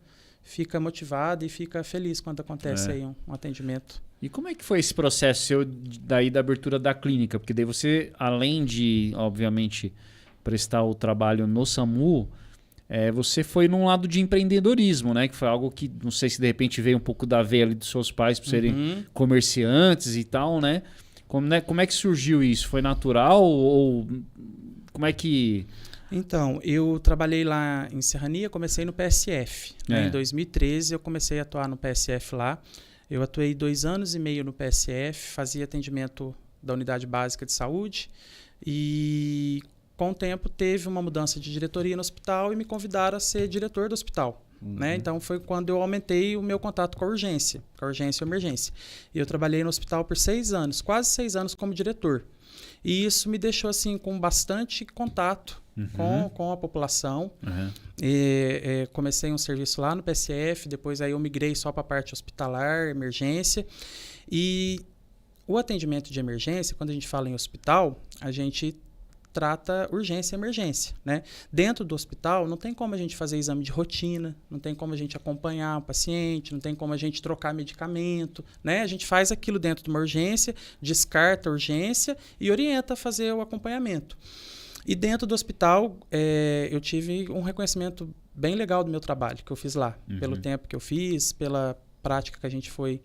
fica motivada e fica feliz quando acontece aí um atendimento. E como é que foi esse processo seu daí da abertura da clínica? Porque daí você, além de, obviamente, prestar o trabalho no SAMU, você foi num lado de empreendedorismo, né? Que foi algo que, não sei se de repente veio um pouco da veia ali dos seus pais por serem comerciantes e tal, né? Como é que surgiu isso? Foi natural ou como é que... Então, eu trabalhei lá em Serrania, comecei no PSF. Em 2013 eu comecei a atuar no PSF lá. Eu atuei 2 anos e meio no PSF, fazia atendimento da unidade básica de saúde e com o tempo teve uma mudança de diretoria no hospital e me convidaram a ser diretor do hospital. né? Então foi quando eu aumentei o meu contato com a urgência e emergência. E eu trabalhei no hospital por 6 anos, quase 6 anos como diretor. E isso me deixou assim com bastante contato com a população. Comecei um serviço lá no PSF, depois aí eu migrei só para a parte hospitalar, emergência. E o atendimento de emergência, quando a gente fala em hospital, a gente trata urgência e emergência, né? Dentro do hospital, não tem como a gente fazer exame de rotina, não tem como a gente acompanhar o paciente, não tem como a gente trocar medicamento, né? A gente faz aquilo dentro de uma urgência, descarta a urgência e orienta a fazer o acompanhamento. E dentro do hospital, eu tive um reconhecimento bem legal do meu trabalho que eu fiz lá, pelo tempo que eu fiz, pela prática que a gente foi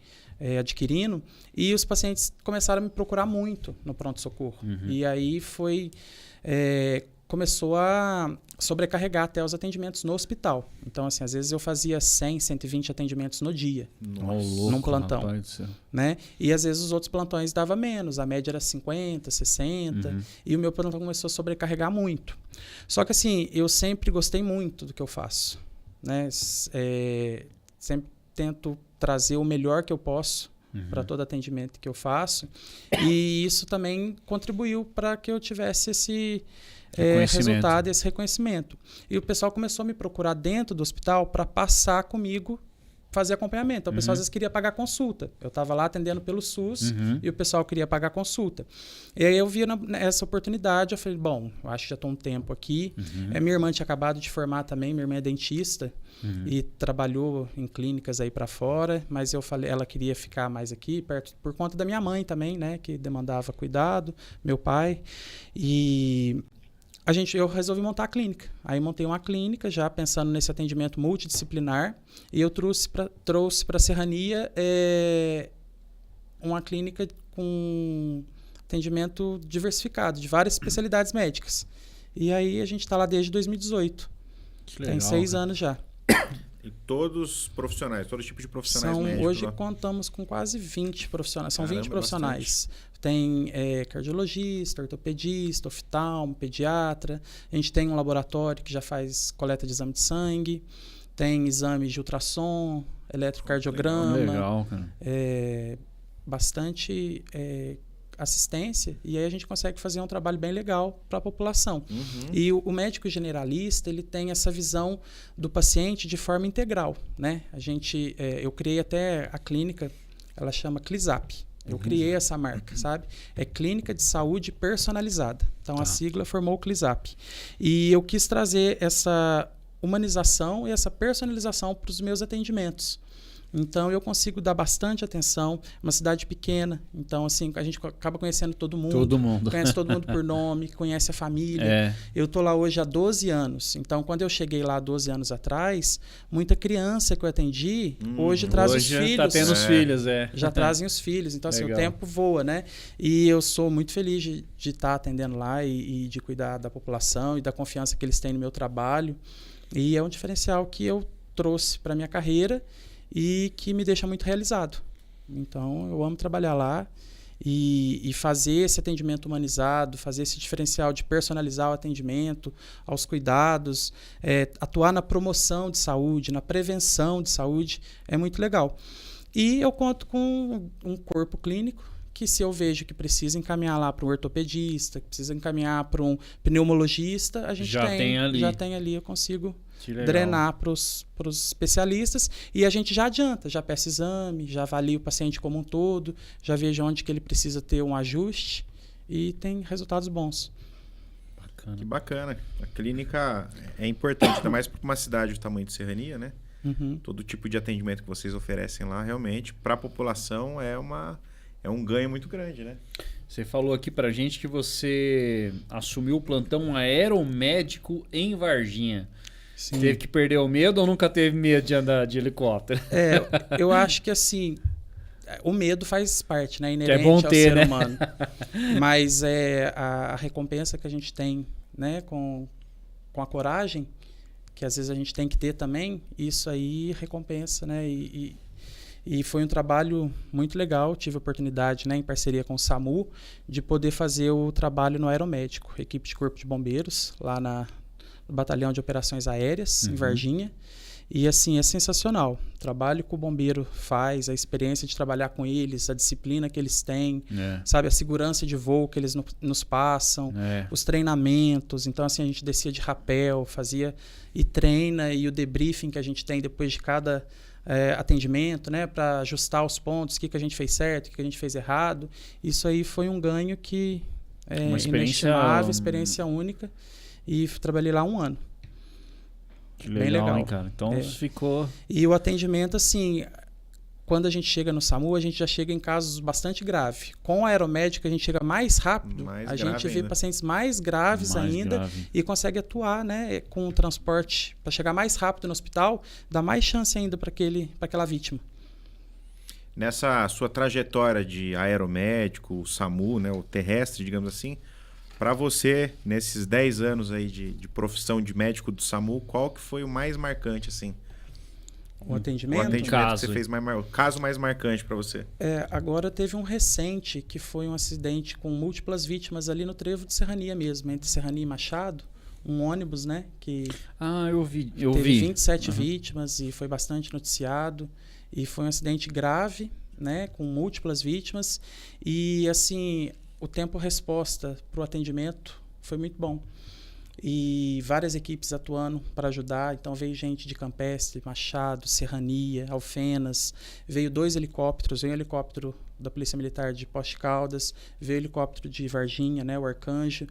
adquirindo, e os pacientes começaram a me procurar muito no pronto-socorro. E aí começou a sobrecarregar até os atendimentos no hospital. Então, assim, às vezes eu fazia 100, 120 atendimentos no dia, num plantão. Né? E às vezes os outros plantões davam menos, a média era 50, 60, e o meu plantão começou a sobrecarregar muito. Só que assim, eu sempre gostei muito do que eu faço, né? Sempre tento trazer o melhor que eu posso para todo atendimento que eu faço. E isso também contribuiu para que eu tivesse esse resultado, esse reconhecimento. E o pessoal começou a me procurar dentro do hospital para passar comigo, fazer acompanhamento. Então, o pessoal às vezes queria pagar consulta. Eu estava lá atendendo pelo SUS e o pessoal queria pagar consulta. E aí eu vi essa oportunidade, eu falei, bom, eu acho que já estou um tempo aqui. Minha irmã tinha acabado de formar também, minha irmã é dentista e trabalhou em clínicas aí para fora, mas eu falei, ela queria ficar mais aqui, perto, por conta da minha mãe também, né, que demandava cuidado, meu pai. E eu resolvi montar a clínica. Aí montei uma clínica já pensando nesse atendimento multidisciplinar e eu trouxe para a Serrania uma clínica com atendimento diversificado, de várias especialidades médicas. E aí a gente está lá desde 2018. Que legal, tem 6 anos já. E todos profissionais, todo tipo de profissionais médicos? Hoje contamos com quase 20 profissionais. São 20 profissionais. Bastante. Tem cardiologista, ortopedista, oftalmo, pediatra. A gente tem um laboratório que já faz coleta de exame de sangue. Tem exames de ultrassom, eletrocardiograma. Legal, cara. Bastante assistência. E aí a gente consegue fazer um trabalho bem legal para a população. E o médico generalista, ele tem essa visão do paciente de forma integral, né? Eu criei até a clínica, ela chama Clisap. Eu criei essa marca, sabe? É Clínica de Saúde Personalizada. Então, a sigla formou o Clisap. E eu quis trazer essa humanização e essa personalização para os meus atendimentos. Então, eu consigo dar bastante atenção. Uma cidade pequena. Então, assim, a gente acaba conhecendo todo mundo. Todo mundo. Conhece todo mundo por nome, conhece a família. Eu estou lá hoje há 12 anos. Então, quando eu cheguei lá 12 anos atrás, muita criança que eu atendi, hoje traz os filhos. Está tendo os filhos, Já trazem os filhos. Então, assim, o tempo voa, né? E eu sou muito feliz de estar atendendo lá e de cuidar da população e da confiança que eles têm no meu trabalho. E é um diferencial que eu trouxe para a minha carreira e que me deixa muito realizado. Então, eu amo trabalhar lá e fazer esse atendimento humanizado, fazer esse diferencial de personalizar o atendimento, aos cuidados, atuar na promoção de saúde, na prevenção de saúde, é muito legal. E eu conto com um corpo clínico que, se eu vejo que precisa encaminhar lá para um ortopedista, que precisa encaminhar para um pneumologista, a gente já tem ali, eu consigo drenar para os especialistas e a gente já adianta, já peça exame, já avalia o paciente como um todo, já vejo onde que ele precisa ter um ajuste e tem resultados bons. Bacana. Que bacana. A clínica é importante, ainda mais para uma cidade do tamanho de Serrania, né? Todo tipo de atendimento que vocês oferecem lá, realmente, para a população é um ganho muito grande, né? Você falou aqui pra gente que você assumiu o plantão aeromédico em Varginha. Sim. Teve que perder o medo ou nunca teve medo de andar de helicóptero? Eu acho que assim, o medo faz parte, né? Inerente ao ser humano. Mas a recompensa que a gente tem, né? Com a coragem, que às vezes a gente tem que ter também, isso aí recompensa, né? E foi um trabalho muito legal. Tive a oportunidade, né, em parceria com o SAMU, de poder fazer o trabalho no aeromédico, equipe de corpo de bombeiros, lá no Batalhão de Operações Aéreas, em Varginha. E assim, é sensacional. O trabalho que o bombeiro faz, a experiência de trabalhar com eles, a disciplina que eles têm, sabe, a segurança de voo que eles nos passam, os treinamentos. Então, assim, a gente descia de rapel, fazia e treina, e o debriefing que a gente tem depois de cada atendimento, né, para ajustar os pontos, o que a gente fez certo, o que a gente fez errado. Isso aí foi um ganho que é inestimável, experiência única. E trabalhei lá 1 ano. Que legal, bem legal, hein, cara? Então ficou... E o atendimento, assim, quando a gente chega no SAMU, a gente já chega em casos bastante graves. Com a aeromédica, a gente chega mais rápido, a gente vê pacientes mais graves ainda e consegue atuar, né, com o transporte para chegar mais rápido no hospital, dá mais chance ainda para aquela vítima. Nessa sua trajetória de aeromédico, o SAMU, né, o terrestre, digamos assim, para você, nesses 10 anos aí de profissão de médico do SAMU, qual que foi o mais marcante, assim? O atendimento? O atendimento que você fez o caso mais marcante para você? Agora teve um recente, que foi um acidente com múltiplas vítimas ali no trevo de Serrania mesmo, entre Serrania e Machado. Um ônibus, né? Que eu vi. Teve 27 vítimas e foi bastante noticiado. E foi um acidente grave, né? Com múltiplas vítimas. E, assim... O tempo-resposta para o atendimento foi muito bom. E várias equipes atuando para ajudar. Então, veio gente de Campestre, Machado, Serrania, Alfenas. Veio 2 helicópteros. Veio um helicóptero da Polícia Militar de Poste Caldas. Veio um helicóptero de Varginha, né, o Arcanjo.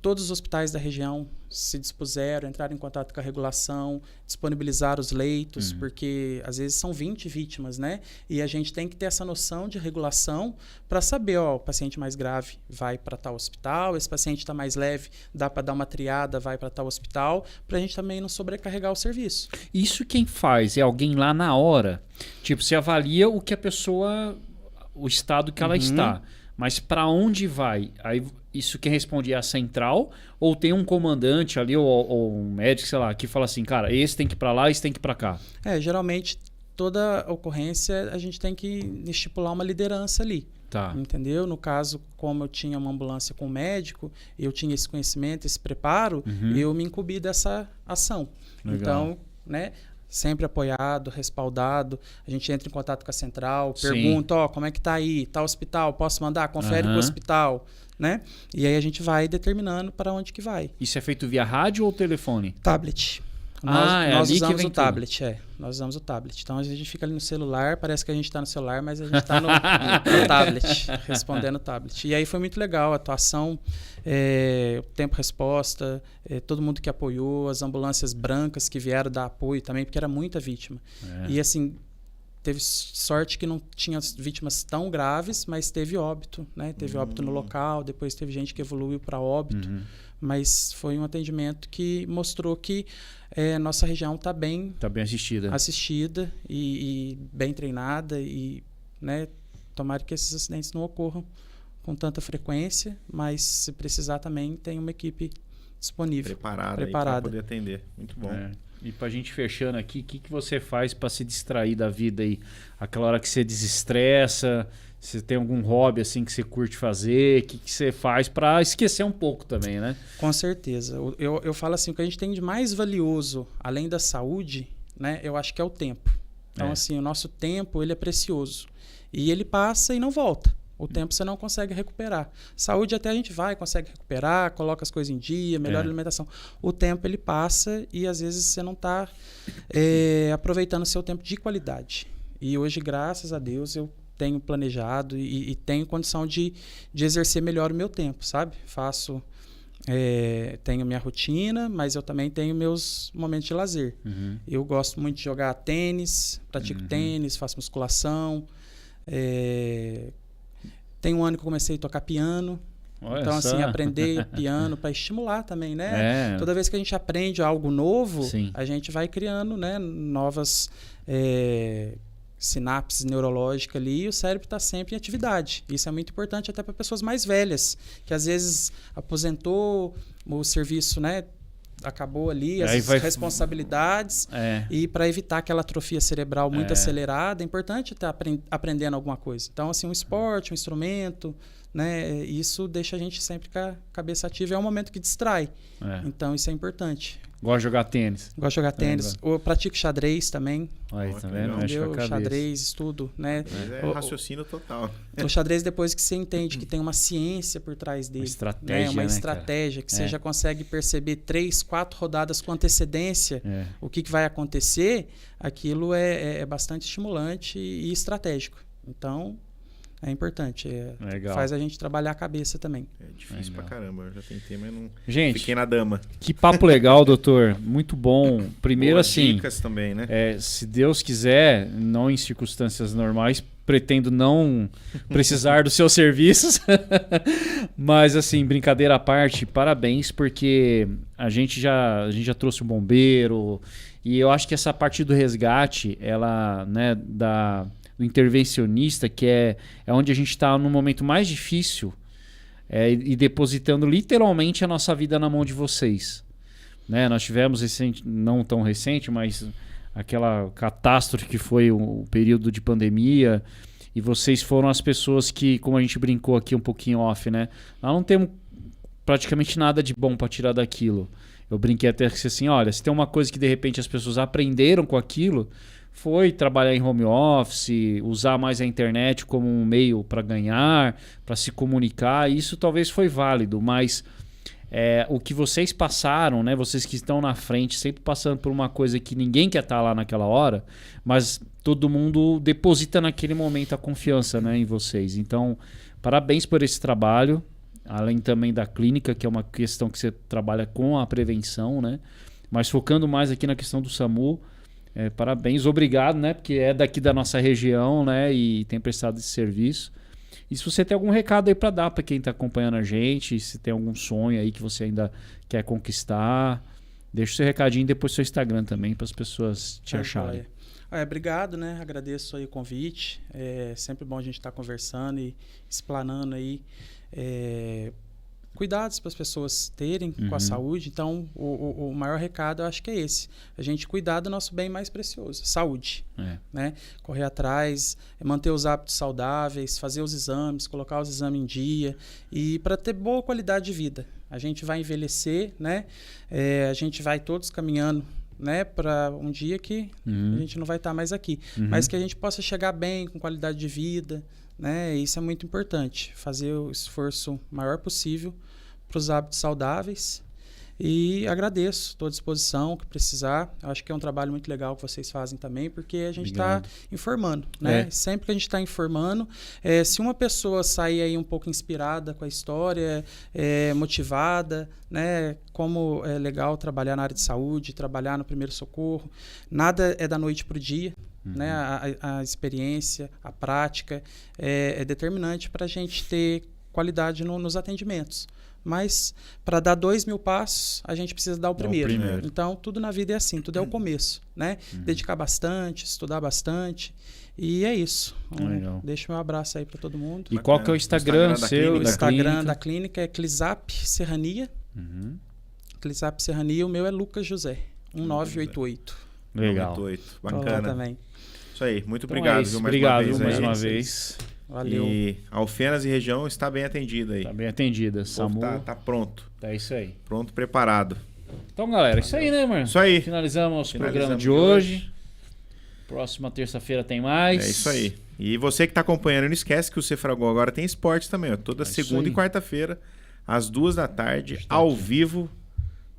Todos os hospitais da região se dispuseram, entraram em contato com a regulação, disponibilizaram os leitos, porque às vezes são 20 vítimas, né? E a gente tem que ter essa noção de regulação para saber, o paciente mais grave vai para tal hospital, esse paciente está mais leve, dá para dar uma triada, vai para tal hospital, para a gente também não sobrecarregar o serviço. Isso quem faz? É alguém lá na hora? Tipo, você avalia o que a pessoa, o estado que ela está. Mas para onde vai? Aí, isso quem responde é a central? Ou tem um comandante ali, ou um médico, sei lá, que fala assim, cara, esse tem que ir para lá, esse tem que ir para cá? Geralmente, toda ocorrência, a gente tem que estipular uma liderança ali. Tá. Entendeu? No caso, como eu tinha uma ambulância com médico, eu tinha esse conhecimento, esse preparo, eu me incumbi dessa ação. Legal. Então, né... Sempre apoiado, respaldado. A gente entra em contato com a central, pergunta, como é que tá aí? Tá hospital? Posso mandar? Confere com o hospital, né? E aí a gente vai determinando para onde que vai. Isso é feito via rádio ou telefone? Tablet. Nós usamos o tablet, tudo. Nós usamos o tablet. Então a gente fica ali no celular, parece que a gente está no celular, mas a gente está no tablet, respondendo o tablet. E aí foi muito legal a atuação, o tempo-resposta, todo mundo que apoiou, as ambulâncias brancas que vieram dar apoio também, porque era muita vítima. E assim, teve sorte que não tinha vítimas tão graves, mas teve óbito, né? Teve óbito no local, depois teve gente que evoluiu para óbito. Mas foi um atendimento que mostrou que nossa região está bem assistida e bem treinada e, né, tomara que esses acidentes não ocorram com tanta frequência, mas se precisar também tem uma equipe disponível, preparada. Para poder atender. Muito bom. E pra gente fechando aqui, o que você faz para se distrair da vida aí? Aquela hora que você desestressa, você tem algum hobby assim que você curte fazer? O que você faz para esquecer um pouco também, né? Com certeza. Eu falo assim, o que a gente tem de mais valioso, além da saúde, né, eu acho que é o tempo. Então, assim, o nosso tempo, ele é precioso. E ele passa e não volta. O tempo você não consegue recuperar. Saúde até a gente consegue recuperar, coloca as coisas em dia, melhora a alimentação. O tempo ele passa e às vezes você não está aproveitando o seu tempo de qualidade. E hoje, graças a Deus, eu tenho planejado e tenho condição de exercer melhor o meu tempo, sabe? Tenho minha rotina, mas eu também tenho meus momentos de lazer. Eu gosto muito de jogar tênis, pratico tênis, faço musculação. Tem um ano que eu comecei a tocar piano. Olha então, só. assim, aprender piano para estimular também, né? Toda vez que a gente aprende algo novo, a gente vai criando, né, novas sinapses neurológicas ali e o cérebro está sempre em atividade. Isso é muito importante até para pessoas mais velhas, que às vezes aposentou o serviço, né? Acabou ali as responsabilidades e para evitar aquela atrofia cerebral muito acelerada, é importante estar aprendendo alguma coisa. Então, assim, um esporte, um instrumento, né? Isso deixa a gente sempre com a cabeça ativa. É um momento que distrai. Então, isso é importante. Gosto de jogar tênis. Gosto de jogar tênis. Eu pratico xadrez também. Aí, tá vendo? Mexe com a cabeça. Xadrez, estudo, né? Mas raciocínio total. O xadrez, depois que você entende que tem uma ciência por trás dele. Uma estratégia que você já consegue perceber 3, 4 rodadas com antecedência o que vai acontecer, aquilo é bastante estimulante e estratégico. Então, é importante. Faz a gente trabalhar a cabeça também. É difícil pra caramba. Eu já tentei, mas não fiquei na dama. Que papo legal, doutor. Muito bom. Primeiro, boas assim... dicas também, né? Se Deus quiser, não em circunstâncias normais, pretendo não precisar dos seus serviços. Mas, assim, brincadeira à parte, parabéns, porque a gente já trouxe um bombeiro. E eu acho que essa parte do resgate, ela, né, do intervencionista, que é onde a gente está no momento mais difícil e depositando literalmente a nossa vida na mão de vocês. Né? Nós tivemos, não tão recente, mas aquela catástrofe que foi o período de pandemia, e vocês foram as pessoas que, como a gente brincou aqui um pouquinho off, né? Nós não temos praticamente nada de bom para tirar daquilo. Eu brinquei até que assim, olha, se tem uma coisa que de repente as pessoas aprenderam com aquilo, foi trabalhar em home office, usar mais a internet como um meio para ganhar, para se comunicar. Isso talvez foi válido, mas o que vocês passaram, né? Vocês que estão na frente, sempre passando por uma coisa que ninguém quer estar lá naquela hora, mas todo mundo deposita naquele momento a confiança, né, em vocês. Então, parabéns por esse trabalho, além também da clínica, que é uma questão que você trabalha com a prevenção, né? Mas focando mais aqui na questão do SAMU, parabéns, obrigado, né? Porque é daqui da nossa região, né? E tem prestado esse serviço. E se você tem algum recado aí para dar para quem está acompanhando a gente, se tem algum sonho aí que você ainda quer conquistar, deixa o seu recadinho e depois seu Instagram também para as pessoas te acharem. Obrigado, né? Agradeço aí o convite. É sempre bom a gente estar conversando e explanando aí cuidados para as pessoas terem com a saúde. Então, o maior recado eu acho que é esse. A gente cuidar do nosso bem mais precioso, saúde. Né? Correr atrás, manter os hábitos saudáveis, fazer os exames, colocar os exames em dia e para ter boa qualidade de vida. A gente vai envelhecer, né? A gente vai todos caminhando, né, para um dia que a gente não vai estar mais aqui. Mas que a gente possa chegar bem, com qualidade de vida, né? Isso é muito importante. Fazer o esforço maior possível para os hábitos saudáveis. E agradeço, estou à disposição, o que precisar. Acho que é um trabalho muito legal que vocês fazem também, porque a gente está informando, né? Sempre que a gente está informando, se uma pessoa sair aí um pouco inspirada com a história, motivada, né? Como é legal trabalhar na área de saúde, trabalhar no primeiro socorro. Nada é da noite para o dia. Né? A experiência, a prática é determinante para a gente ter qualidade nos atendimentos. Mas para dar 2.000 passos, a gente precisa dar o primeiro. Então, tudo na vida é assim, tudo é o começo. Né? Dedicar bastante, estudar bastante. E é isso. Deixa meu abraço aí para todo mundo. E qual que é o Instagram seu? O Instagram da clínica é Clisap Serrania. Clisap Serrania. O meu é Lucas José, 1988. Legal. 1988. Bacana. Também. Isso aí. Muito obrigado. Então obrigado mais uma vez. Valeu. E Alfenas e região está bem atendida aí. Está bem atendida. SAMU tá pronto. É isso aí. Pronto, preparado. Então, galera, isso aí, né, mano? Isso aí. Finalizamos o programa de hoje. Próxima terça-feira tem mais. É isso aí. E você que está acompanhando, não esquece que o Cefragol agora tem esporte também. Ó. Toda segunda e quarta-feira, às 14h, ao vivo.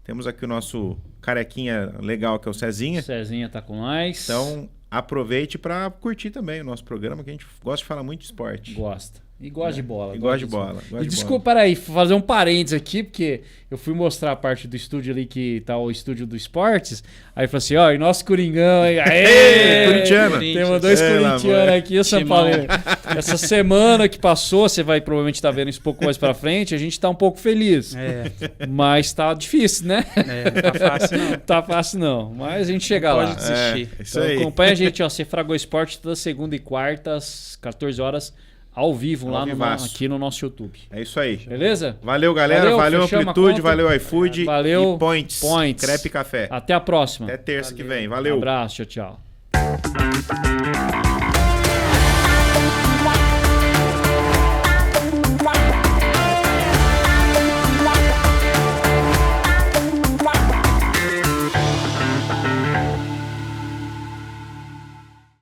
Temos aqui o nosso carequinha legal, que é o Cezinha. O Cezinha tá com nós. Então, aproveite para curtir também o nosso programa, que a gente gosta de falar muito de esporte. Gosta. E gosta de bola. E gosta de bola. E desculpa, peraí, fazer um parênteses aqui, porque eu fui mostrar a parte do estúdio ali que tá o estúdio do esportes. Aí eu falei assim, ó, e nosso Coringão, hein? Aê! Corintiano. Temos 2 corintianos aqui, o São Paulo. Essa semana que passou, você vai provavelmente estar vendo isso um pouco mais pra frente, a gente tá um pouco feliz. Mas tá difícil, né? Não tá fácil não. Tá fácil não, mas a gente chega lá. Pode desistir. Isso Então, aí. acompanha a gente, ó, Cefragol Esporte, toda segunda e quarta, às 14h, ao vivo, lá aqui no nosso YouTube. É isso aí. Beleza? Valeu, galera. Valeu Amplitude, valeu iFood. Valeu e Points. Crepe Café. Até a próxima. Até terça que vem. Valeu. Um abraço, tchau, tchau.